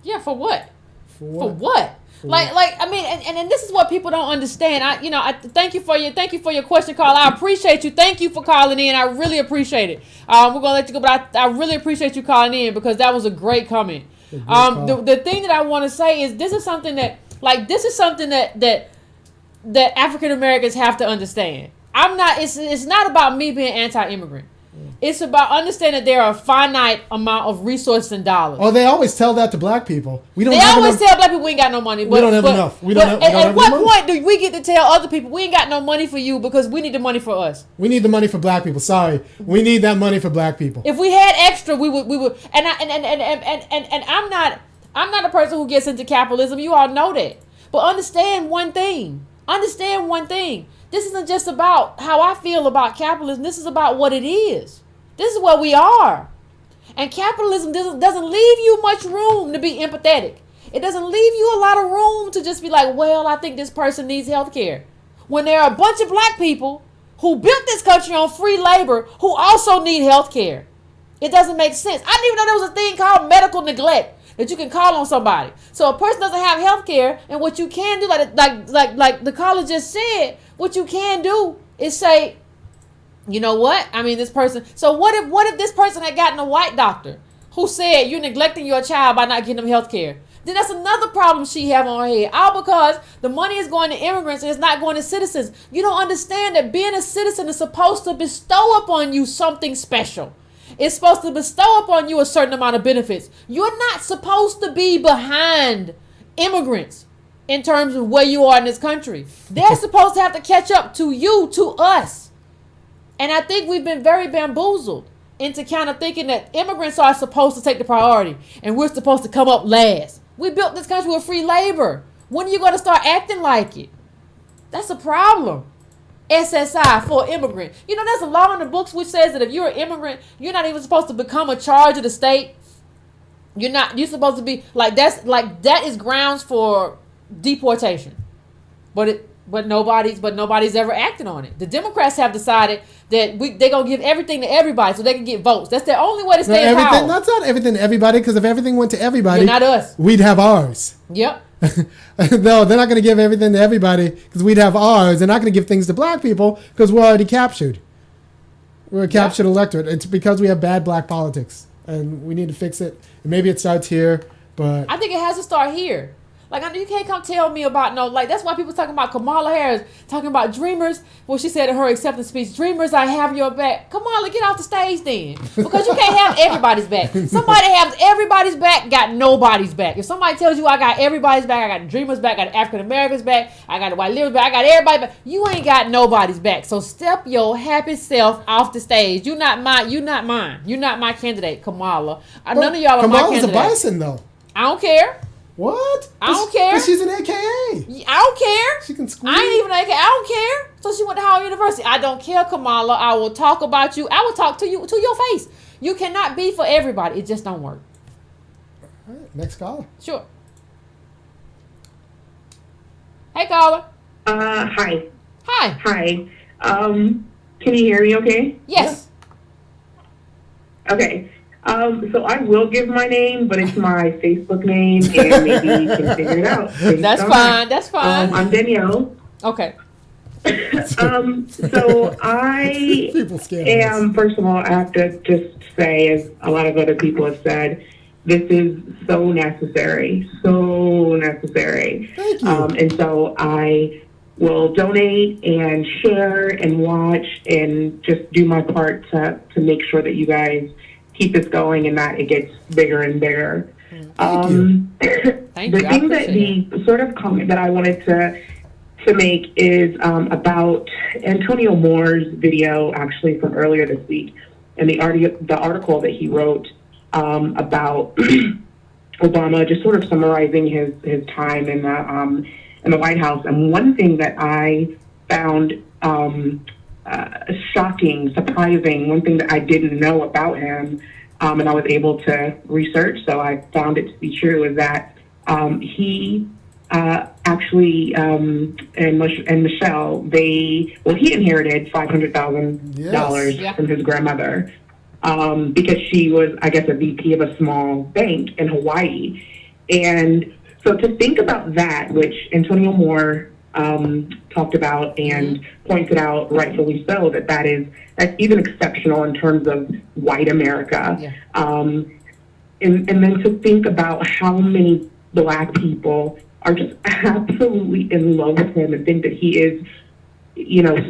Yeah, for what? For what? Like, I mean, and this is what people don't understand. I thank you for your question, Carl. I appreciate you. Thank you for calling in. I really appreciate it. We're gonna let you go, but I really appreciate you calling in because that was a great comment. The thing that I want to say is this is something that African Americans have to understand. It's not about me being anti-immigrant. It's about understanding there are a finite amount of resources and dollars. Oh, they always tell that to black people. They always tell black people we ain't got no money. We don't have enough. At what point do we get to tell other people we ain't got no money for you because we need the money for us? We need the money for black people. Sorry, we need that money for black people. If we had extra, we would. And I'm not a person who gets into capitalism. You all know that. But understand one thing. This isn't just about how I feel about capitalism. This is about what it is. This is what we are. And capitalism doesn't leave you much room to be empathetic. It doesn't leave you a lot of room to just be like, well, I think this person needs health care. When there are a bunch of black people who built this country on free labor who also need health care. It doesn't make sense. I didn't even know there was a thing called medical neglect that you can call on somebody. So a person doesn't have health care, and what you can do, like the caller just said, what you can do is say, you know what? I mean, this person. So what if this person had gotten a white doctor who said you're neglecting your child by not getting them health care? Then that's another problem she have on her head. All because the money is going to immigrants and it's not going to citizens. You don't understand that being a citizen is supposed to bestow upon you something special. It's supposed to bestow upon you a certain amount of benefits. You're not supposed to be behind immigrants in terms of where you are in this country. They're supposed to have to catch up to you, to us. And I think we've been very bamboozled into kind of thinking that immigrants are supposed to take the priority and we're supposed to come up last. We built this country with free labor. When are you going to start acting like it? That's a problem. SSI for immigrant. You know, there's a law in the books which says that if you're an immigrant, you're not even supposed to become a charge of the state. You're supposed to be that is grounds for deportation. But nobody's ever acted on it. The Democrats have decided that they're going to give everything to everybody so they can get votes. That's their only way to stay in power. That's not everything to everybody, because if everything went to everybody, not us, we'd have ours. Yep. No, they're not going to give everything to everybody because we'd have ours. They're not going to give things to black people because we're already captured. We're a captured electorate. It's because we have bad black politics, and we need to fix it. And maybe it starts here, but I think it has to start here. Like, you can't come tell me about that's why people talking about Kamala Harris, talking about dreamers. Well, she said in her acceptance speech, dreamers, I have your back. Kamala, get off the stage then. Because you can't have everybody's back. Somebody has everybody's back, got nobody's back. If somebody tells you I got everybody's back, I got the dreamers back, I got the African Americans back, I got the white liberals back, I got everybody back, you ain't got nobody's back. So step your happy self off the stage. You're not mine. You're not my candidate, Kamala. None of y'all are my candidate. Kamala's a bison, though. I don't care. What? I don't care. But she's an AKA. I don't care. She can squeeze. I ain't even an AKA. I don't care. So she went to Howard University. I don't care, Kamala. I will talk about you. I will talk to you to your face. You cannot be for everybody. It just don't work. All right, next caller. Sure. Hey, caller. Hi. Hi. Hi. Can you hear me okay? Yes. Yeah. Okay. So I will give my name, but it's my Facebook name, and maybe you can figure it out. That's fine. That's fine. I'm Danielle. Okay. So I am, first of all, I have to just say, as a lot of other people have said, this is so necessary. So necessary. Thank you. And so I will donate and share and watch and just do my part to make sure that you guys keep this going and that it gets bigger and bigger. Thank you. The sort of comment that I wanted to make is about Antonio Moore's video, actually from earlier this week, and the article that he wrote about Obama, just sort of summarizing his time in the White House. And one thing that I found shocking, surprising, one thing that I didn't know about him, and I was able to research, so I found it to be true, is that he actually, and Michelle, he inherited $500,000 Yes. from his grandmother, because she was, I guess, a VP of a small bank in Hawaii. And so to think about that, which Antonio Moore talked about and pointed out, rightfully so, that's even exceptional in terms of white America. Yeah. And then to think about how many Black people are just absolutely in love with him and think that he is,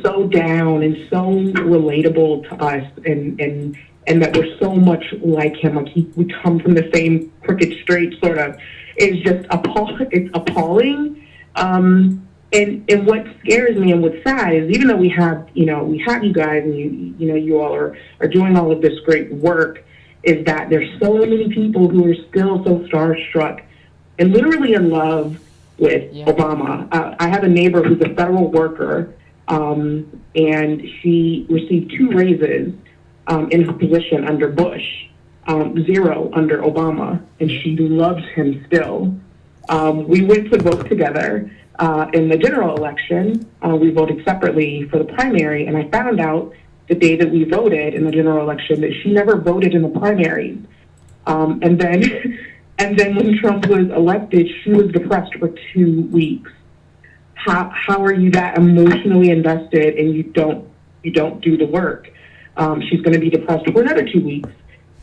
so down and so relatable to us, and that we're so much like him, like we come from the same crooked straight sort of, is just it's appalling. And what scares me and what's sad is, even though we have you guys, and you all are doing all of this great work, is that there's so many people who are still so starstruck and literally in love with Obama. I have a neighbor who's a federal worker, and she received 2 raises in her position under Bush, 0 under Obama, and she loves him still. We went to vote together in the general election. We voted separately for the primary, and I found out the day that we voted in the general election that she never voted in the primaries. And then when Trump was elected, she was depressed for 2 weeks. How are you that emotionally invested and you don't do the work? She's going to be depressed for another 2 weeks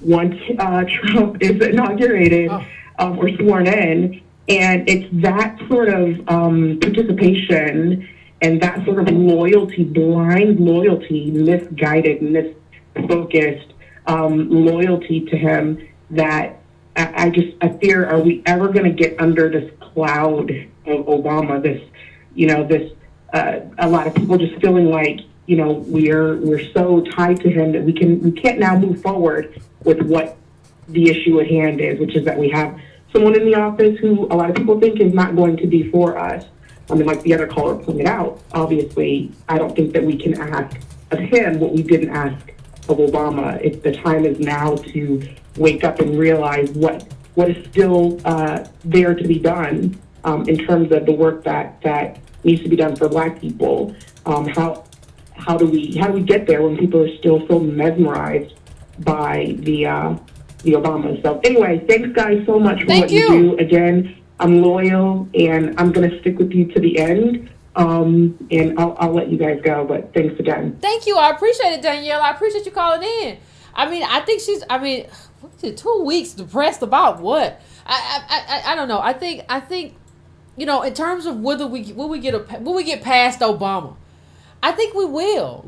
once Trump is inaugurated or sworn in. And it's that sort of participation and that sort of loyalty, blind loyalty, misguided, misfocused loyalty to him that I fear, are we ever going to get under this cloud of Obama? A lot of people just feeling like, we're so tied to him that we can't now move forward with what the issue at hand is, which is that we have someone in the office who a lot of people think is not going to be for us. I mean, like the other caller pointed out, obviously, I don't think that we can ask of him what we didn't ask of Obama. The time is now to wake up and realize what is still there to be done in terms of the work that needs to be done for Black people. How do we get there when people are still so mesmerized by the Obamas? So anyway, thanks guys so much for what you do. Again, I'm loyal and I'm going to stick with you to the end. And I'll let you guys go, but thanks again. Thank you. I appreciate it, Danielle. I appreciate you calling in. I think 2 weeks depressed about what? I don't know. I think in terms of will we get past Obama? I think we will.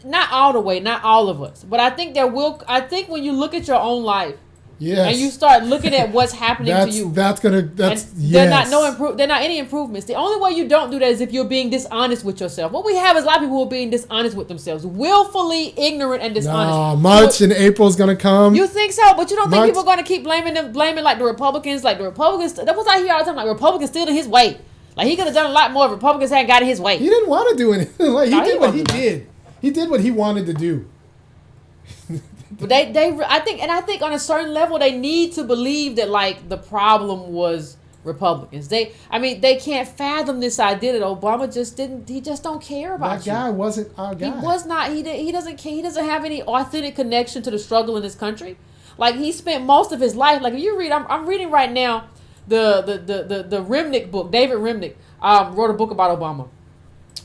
Not all the way, not all of us, but I think there will. I think when you look at your own life, and you start looking at what's happening to you, they're not any improvements. The only way you don't do that is if you're being dishonest with yourself. What we have is a lot of people who are being dishonest with themselves, willfully ignorant and dishonest. March and April is going to come. You think so? But you don't think people are going to keep blaming like the Republicans? That was I hear all the time, like Republicans stealing his way. Like he could have done a lot more if Republicans hadn't got his way. He didn't want to do anything. He did what he did. He did what he wanted to do. But I think on a certain level they need to believe that the problem was Republicans. They can't fathom this idea that Obama just don't care about you. That guy wasn't our guy. He was not. He doesn't care. He doesn't have any authentic connection to the struggle in this country. He spent most of his life. If you read, I'm reading right now the Remnick book. David Remnick wrote a book about Obama.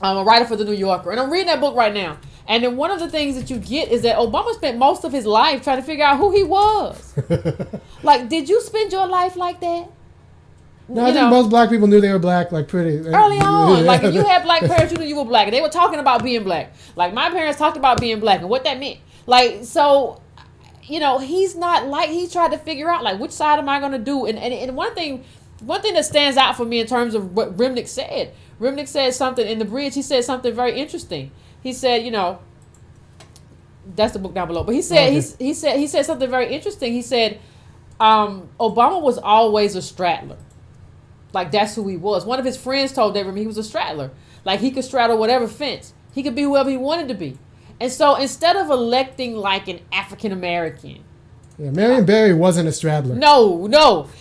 I'm a writer for the New Yorker, and I'm reading that book right now. And then one of the things that you get is that Obama spent most of his life trying to figure out who he was. Did you spend your life like that? No, I think most Black people knew they were Black pretty early on. If you had Black parents, you knew you were Black. And they were talking about being Black. My parents talked about being Black and what that meant. He's not he tried to figure out which side am I going to do? And one thing that stands out for me in terms of what Remnick said something in The Bridge. He said something very interesting. He said, that's the book down below. But he said he said something very interesting. He said, Obama was always a straddler. That's who he was. One of his friends told David he was a straddler. He could straddle whatever fence. He could be whoever he wanted to be. And so instead of electing an African American Yeah, Marion Barry wasn't a straddler. No.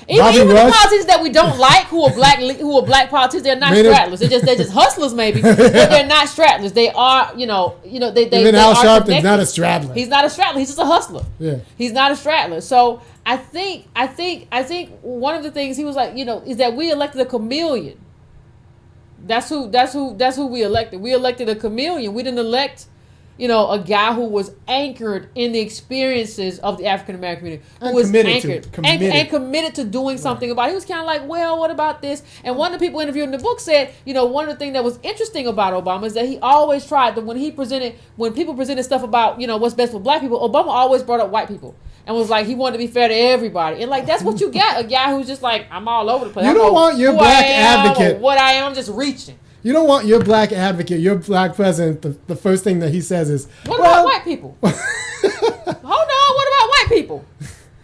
Even Bobby the Rush? politicians that we don't like, who are black politicians, they're not straddlers. They're just hustlers, maybe, but they're not straddlers. They are, they Even they Al are Sharpton's connected. not a straddler. He's not a straddler. He's just a hustler. Yeah. He's not a straddler. So I think one of the things he was like, is that we elected a chameleon. That's who we elected. We elected a chameleon. We didn't elect, a guy who was anchored in the experiences of the African American community, who And was committed anchored to it. and committed to doing something about it. He was kind of like, well, what about this? And one of the people interviewed in the book said, one of the things that was interesting about Obama is that he always tried to, when people presented stuff about, what's best for black people, Obama always brought up white people. And was like, he wanted to be fair to everybody. And like, that's what you got. A guy who's just like, I'm all over the place. You don't want your black advocate. What I am, I'm just reaching. You don't want your black advocate, your black president, the first thing that he says is, what about white people? Hold on, what about white people?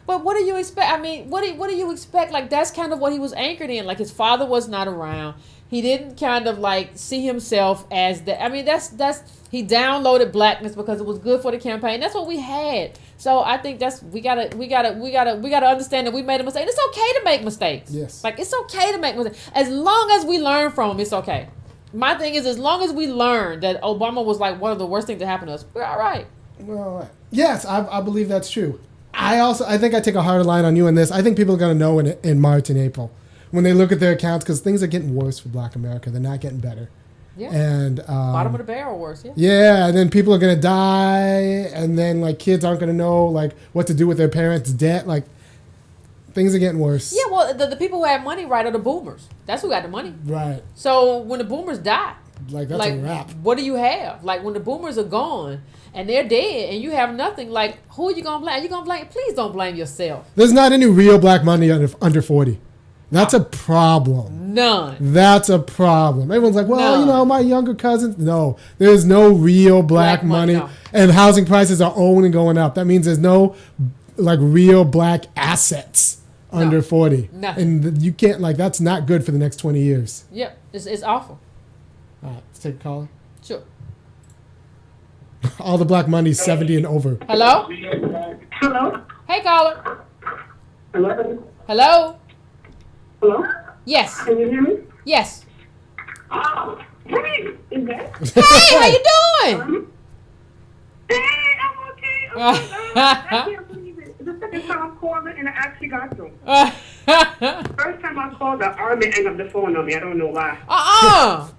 But what do you expect? I mean, what do you expect? Like, that's kind of what he was anchored in. Like, his father was not around. He didn't kind of like see himself as that. I mean, that's he downloaded blackness because it was good for the campaign. That's what we had. So I think we gotta understand that we made a mistake. It's okay to make mistakes. Yes. Like, it's okay to make mistakes. As long as we learn from them, it's okay. My thing is, as long as we learn that Obama was like one of the worst things that happened to us, we're all right. Well, yes, I believe that's true. I think I take a harder line on you in this. I think people are going to know in March and April when they look at their accounts, because things are getting worse for Black America. They're not getting better. Yeah. And bottom of the barrel worse. Yeah. Yeah, and then people are going to die, and then like kids aren't going to know like what to do with their parents' debt. Like, things are getting worse. Yeah, well, the people who have money, right, are the boomers. That's who got the money. Right. So when the boomers die, that's a wrap. What do you have? Like, when the boomers are gone and they're dead and you have nothing, like, who are you going to blame? You're going to blame? Please don't blame yourself. There's not any real black money under 40. That's a problem. None. That's a problem. Everyone's like, well, my younger cousins. No, there's no real black money. No. And housing prices are only going up. That means there's no like real black assets under 40. Nothing. And you can't, like, that's not good for the next 20 years. Yep. It's awful. All right, let's take a caller. Sure. All the black money's 70 and over. Hello? Hello? Hey, caller. Hello? Hello? Hello? Yes. Can you hear me? Yes. Oh, hey, is that? Hey, how you doing? Hey, I'm okay. I can't believe it. The second time I'm calling and I actually got through. First time I called, the army ended up the phone on me. I don't know why.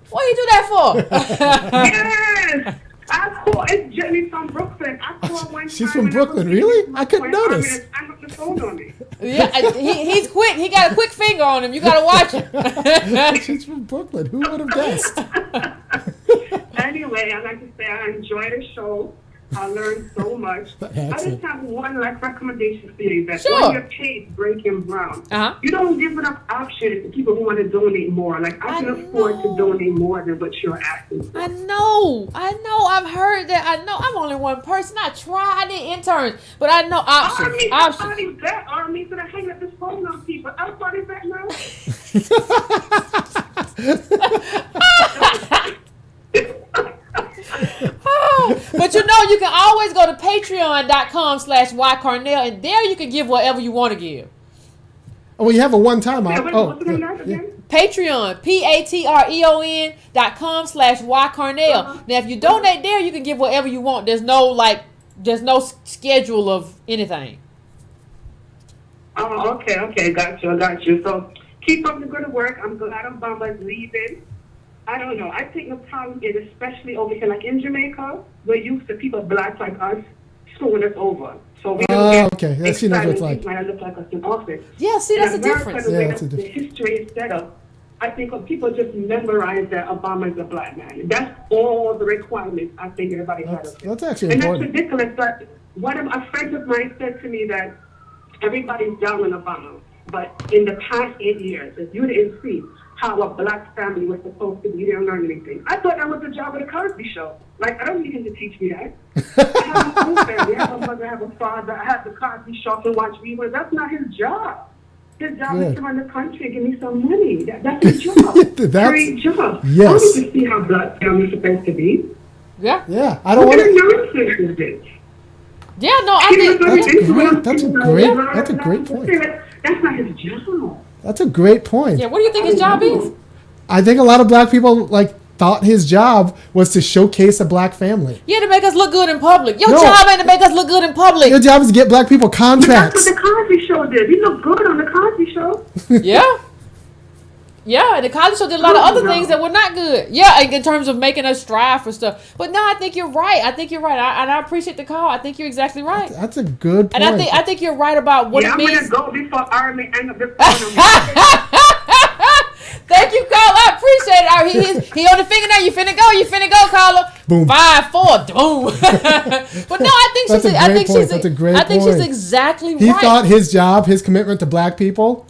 What you do that for? Yes! I called. It's Jenny from Brooklyn. I called one time. She's from Brooklyn, really? I couldn't notice. I got the phone on me. Yeah, he's quick. He got a quick finger on him. You got to watch him. She's from Brooklyn. Who would have guessed? Anyway, I'd like to say I enjoyed the show. I learned so much. I just have one recommendation for you, Yvette. Sure. On your page, Breaking Brown, you don't give enough options to people who want to donate more. Like, I can afford to donate more than what you're asking for. I know. I've heard that. I know. I'm only one person. I tried the interns, but I know options. Options. That army gonna hang up this phone on people. I'm sorry, that now. But you can always go to patreon.com/ycarnell, and there you can give whatever you want to give. Oh, well, you have a one-time What's the name yeah. again? Patreon, patreon.com/ycarnell. Now, if you donate there, you can give whatever you want. There's no schedule of anything. Oh, okay, got you. So keep up the good work. I'm glad Obama's leaving. I don't know. I think the problem is, especially over here, like in Jamaica, we're used to people black like us screwing us over. So we don't get She knows what it's like. might look like us in office. Yeah, see, that's the difference. The way that's a the history is set up, I think when people just memorize that Obama is a black man. That's all the requirements I think everybody has. That's actually and important. that's ridiculous. But one of my friends of mine said to me that everybody's down on Obama, but in the past 8 years, if you didn't see how a black family was supposed to be, you didn't learn anything. I thought that was the job of the Cosby Show. Like, I don't need him to teach me that. I have a full family. I have a mother, I have a father. I have the Cosby Show to watch me, but that's not his job. His job is to run the country and give me some money. That's his job. Great job. Yes. I need to see how black families are supposed to be. Yeah. Yeah, I don't What want kind of nonsense is this? Yeah, no, I think That's a great point. That's not his job. That's a great point. Yeah, what do you think his job is? I think a lot of black people thought his job was to showcase a black family. Yeah, to make us look good in public. Your No. job ain't to make us look good in public. Your job is to get black people contracts. That's what the Cosby Show did. He looked good on the Cosby Show. Yeah. Yeah, and the Cosby Show did a lot of other things that were not good. Yeah, in terms of making us strive for stuff. But no, I think you're right. And I appreciate the call. I think you're exactly right. That's a good point. And I think you're right about what it means. I'm gonna go before Army hang up the phone. Thank you, Carla. I appreciate it. He on the finger now. You finna go, Carla. Boom. 5-4. Boom. But no, I think That's she's. a I great think point. she's. That's a great I think point. she's exactly He right. thought his job, his commitment to black people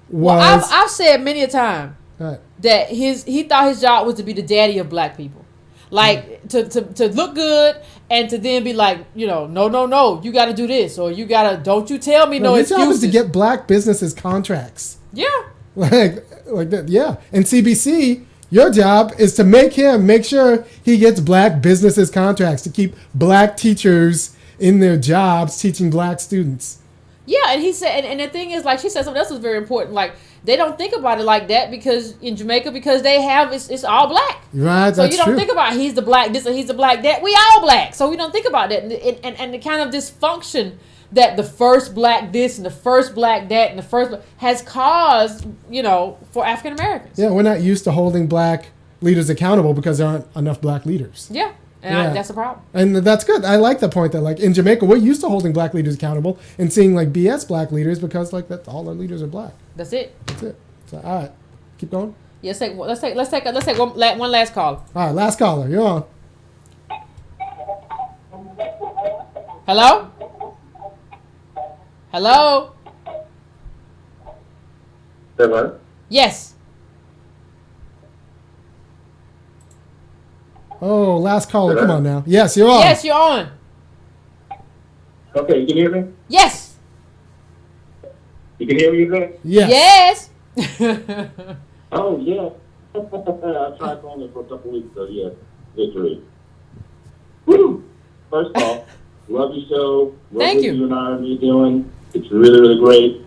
was. Well, I've said many a time Right. that he thought his job was to be the daddy of black people, like to look good and to then be like, no, you got to do this, or you gotta, don't you tell me no his job is excuses. to get black businesses contracts. Yeah. Like that, yeah. And CBC, your job is to make sure he gets black businesses contracts to keep black teachers in their jobs teaching black students. Yeah, and he said, and the thing is, like she said, something else was very important. Like they don't think about it like that because in Jamaica, because they have it's all black. Right, So that's you don't true. think about he's the black this or he's the black that. We all black, so we don't think about that. And the kind of dysfunction that the first black this and the first black that and the first has caused, for African Americans. Yeah, we're not used to holding black leaders accountable because there aren't enough black leaders. Yeah, and Yeah. that's a problem. And that's good. I like the point that in Jamaica, we're used to holding black leaders accountable and seeing BS black leaders because that's all our leaders are black. That's it. That's it. So all right, keep going. Yeah, let's take one last call. All right, last caller, you're on. Hello? Hello? Hello? Yes. Oh, last caller, Hello? come on now. Yes, you're on. Yes, you're on. Okay, you can hear me? Yes. You can hear me, Yvette? Yes. Yes. Oh, yeah. I tried calling it for a couple weeks ago, yeah. Victory. Woo! First of all, love your show. Love Thank what you. you and I are doing. It's really, really great.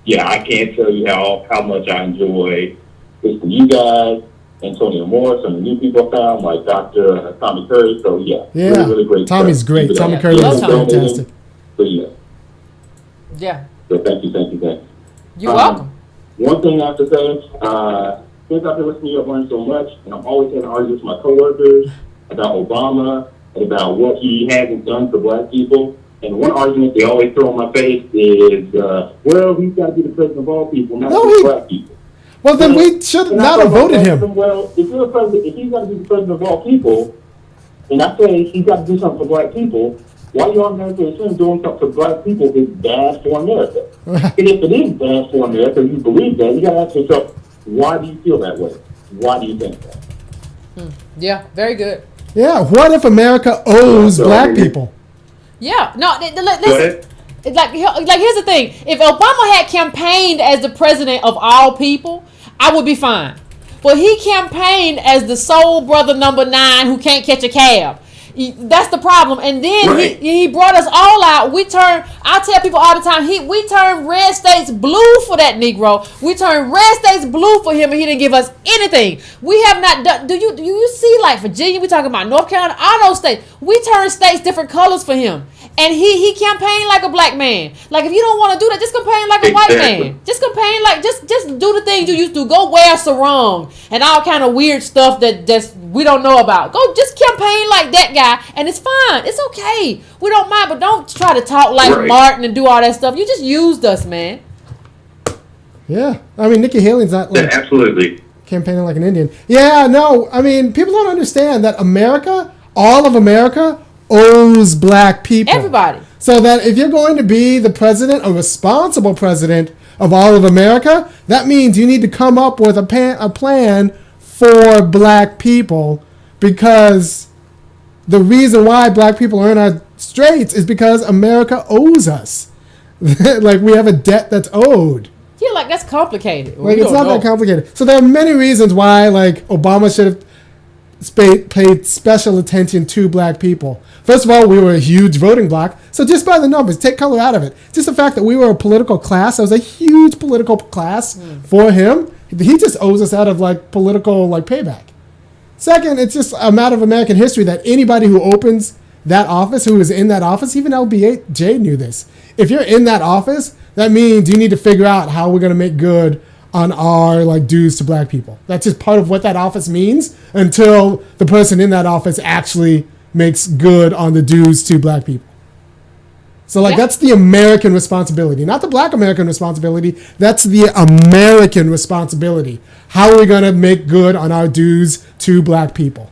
Yeah, I can't tell you how much I enjoy listening to you guys, Antonio Moore, some of the new people I found, like Dr. Tommy Curry. So, yeah, Yeah. really, really great Tommy's stuff. great. Keep it Tommy up. Curry Love is Tommy. fantastic. So, yeah. Yeah. So, thank you. You're welcome. One thing I have to say, since I've been listening to you, I've learned so much, and I'm always having arguments with my coworkers about Obama and about what he hasn't done for black people. And one argument they always throw in my face is, well, he's got to be the president of all people, not just black people. Well, then we should not have voted him. Well, if you're a president, if he's got to be the president of all people, and I say he's got to do something for black people, why you automatically assume doing something for black people is bad for America? And if it is bad for America, you believe that, you got to ask yourself, why do you feel that way? Why do you think that? Yeah, very good. Yeah, what if America owes black people? Yeah, no, Go listen. ahead. Like here's the thing. If Obama had campaigned as the president of all people, I would be fine. But he campaigned as the soul brother number 9 who can't catch a cab. That's the problem. And then Right. he brought us all out. I tell people all the time, we turned red states blue for that Negro. We turned red states blue for him, and he didn't give us anything. We have not done. Do you see, like Virginia, we talking about North Carolina, all those states. We turned states different colors for him. And he campaigned like a black man. Like, if you don't want to do that, just campaign like a white Exactly. man. Just campaign like, just do the things you used to. Go wear sarong and all kind of weird stuff that we don't know about. Go just campaign like that guy, and it's fine. It's okay. We don't mind, but don't try to talk like Right. Martin and do all that stuff. You just used us, man. Yeah, I mean, Nikki Haley's not Yeah, absolutely. campaigning like an Indian. Yeah, no, I mean, people don't understand that America, all of America, owes black people. Everybody. So that if you're going to be the president, a responsible president of all of America, that means you need to come up with a plan for black people, because the reason why black people are in our straits is because America owes us. Like, we have a debt that's owed. Yeah, like that's complicated. Like, We it's don't not know. that complicated. So there are many reasons why, like, Obama should have paid special attention to black people. First of all, we were a huge voting bloc. So just by the numbers, take color out of it. Just the fact that we were a political class, that was a huge political class for him. He just owes us out of like political like payback. Second, it's just a matter of American history that anybody who opens that office, who is in that office, even LBJ knew this. If you're in that office, that means you need to figure out how we're going to make good on our like dues to black people. That's just part of what that office means until the person in that office actually makes good on the dues to black people. So like that's the American responsibility, not the black American responsibility. That's the American responsibility. How are we going to make good on our dues to black people?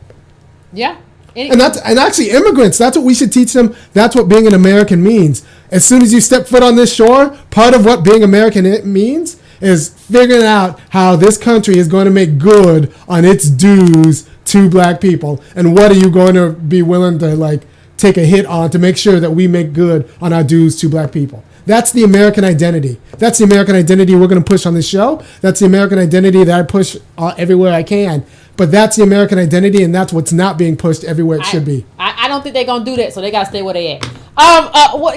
Yeah. And actually immigrants, that's what we should teach them. That's what being an American means. As soon as you step foot on this shore, part of what being American means is figuring out how this country is going to make good on its dues to black people. And what are you going to be willing to like take a hit on to make sure that we make good on our dues to black people? That's the American identity. That's the American identity we're going to push on this show. That's the American identity that I push everywhere I can. But that's the American identity, and that's what's not being pushed everywhere it should be. I don't think they're gonna do that, so they gotta stay where they at.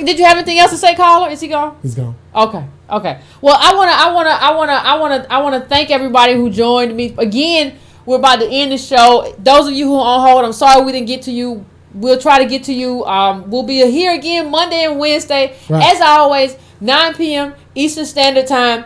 Did you have anything else to say, caller? Is he gone? He's gone. Okay. Well, I wanna thank everybody who joined me. Again, we're about to end the show. Those of you who are on hold, I'm sorry we didn't get to you. We'll try to get to you. We'll be here again Monday and Wednesday, as always, 9 p.m. Eastern Standard Time.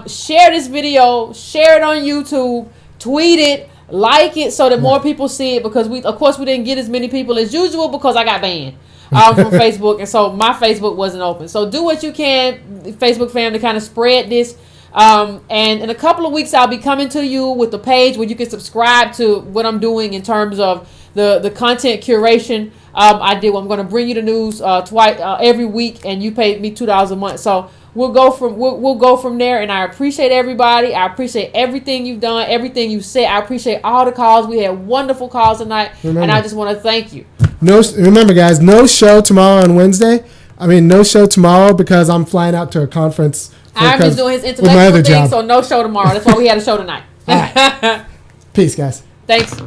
Share this video, share it on YouTube, tweet it. Like it so that more people see it, because we didn't get as many people as usual because I got banned from Facebook, and so my Facebook wasn't open. So do what you can, Facebook fam, to kind of spread this. And in a couple of weeks, I'll be coming to you with the page where you can subscribe to what I'm doing in terms of the content curation. I'm going to bring you the news twice every week, and you pay me $2 a month. So we'll go from there, and I appreciate everybody. I appreciate everything you've done, everything you said. I appreciate all the calls. We had wonderful calls tonight, and I just want to thank you. Remember, guys, no show tomorrow on Wednesday. No show tomorrow because I'm flying out to a conference. I'm just doing his intellectual thing, so no show tomorrow. That's why we had a show tonight. All right. Peace, guys. Thanks.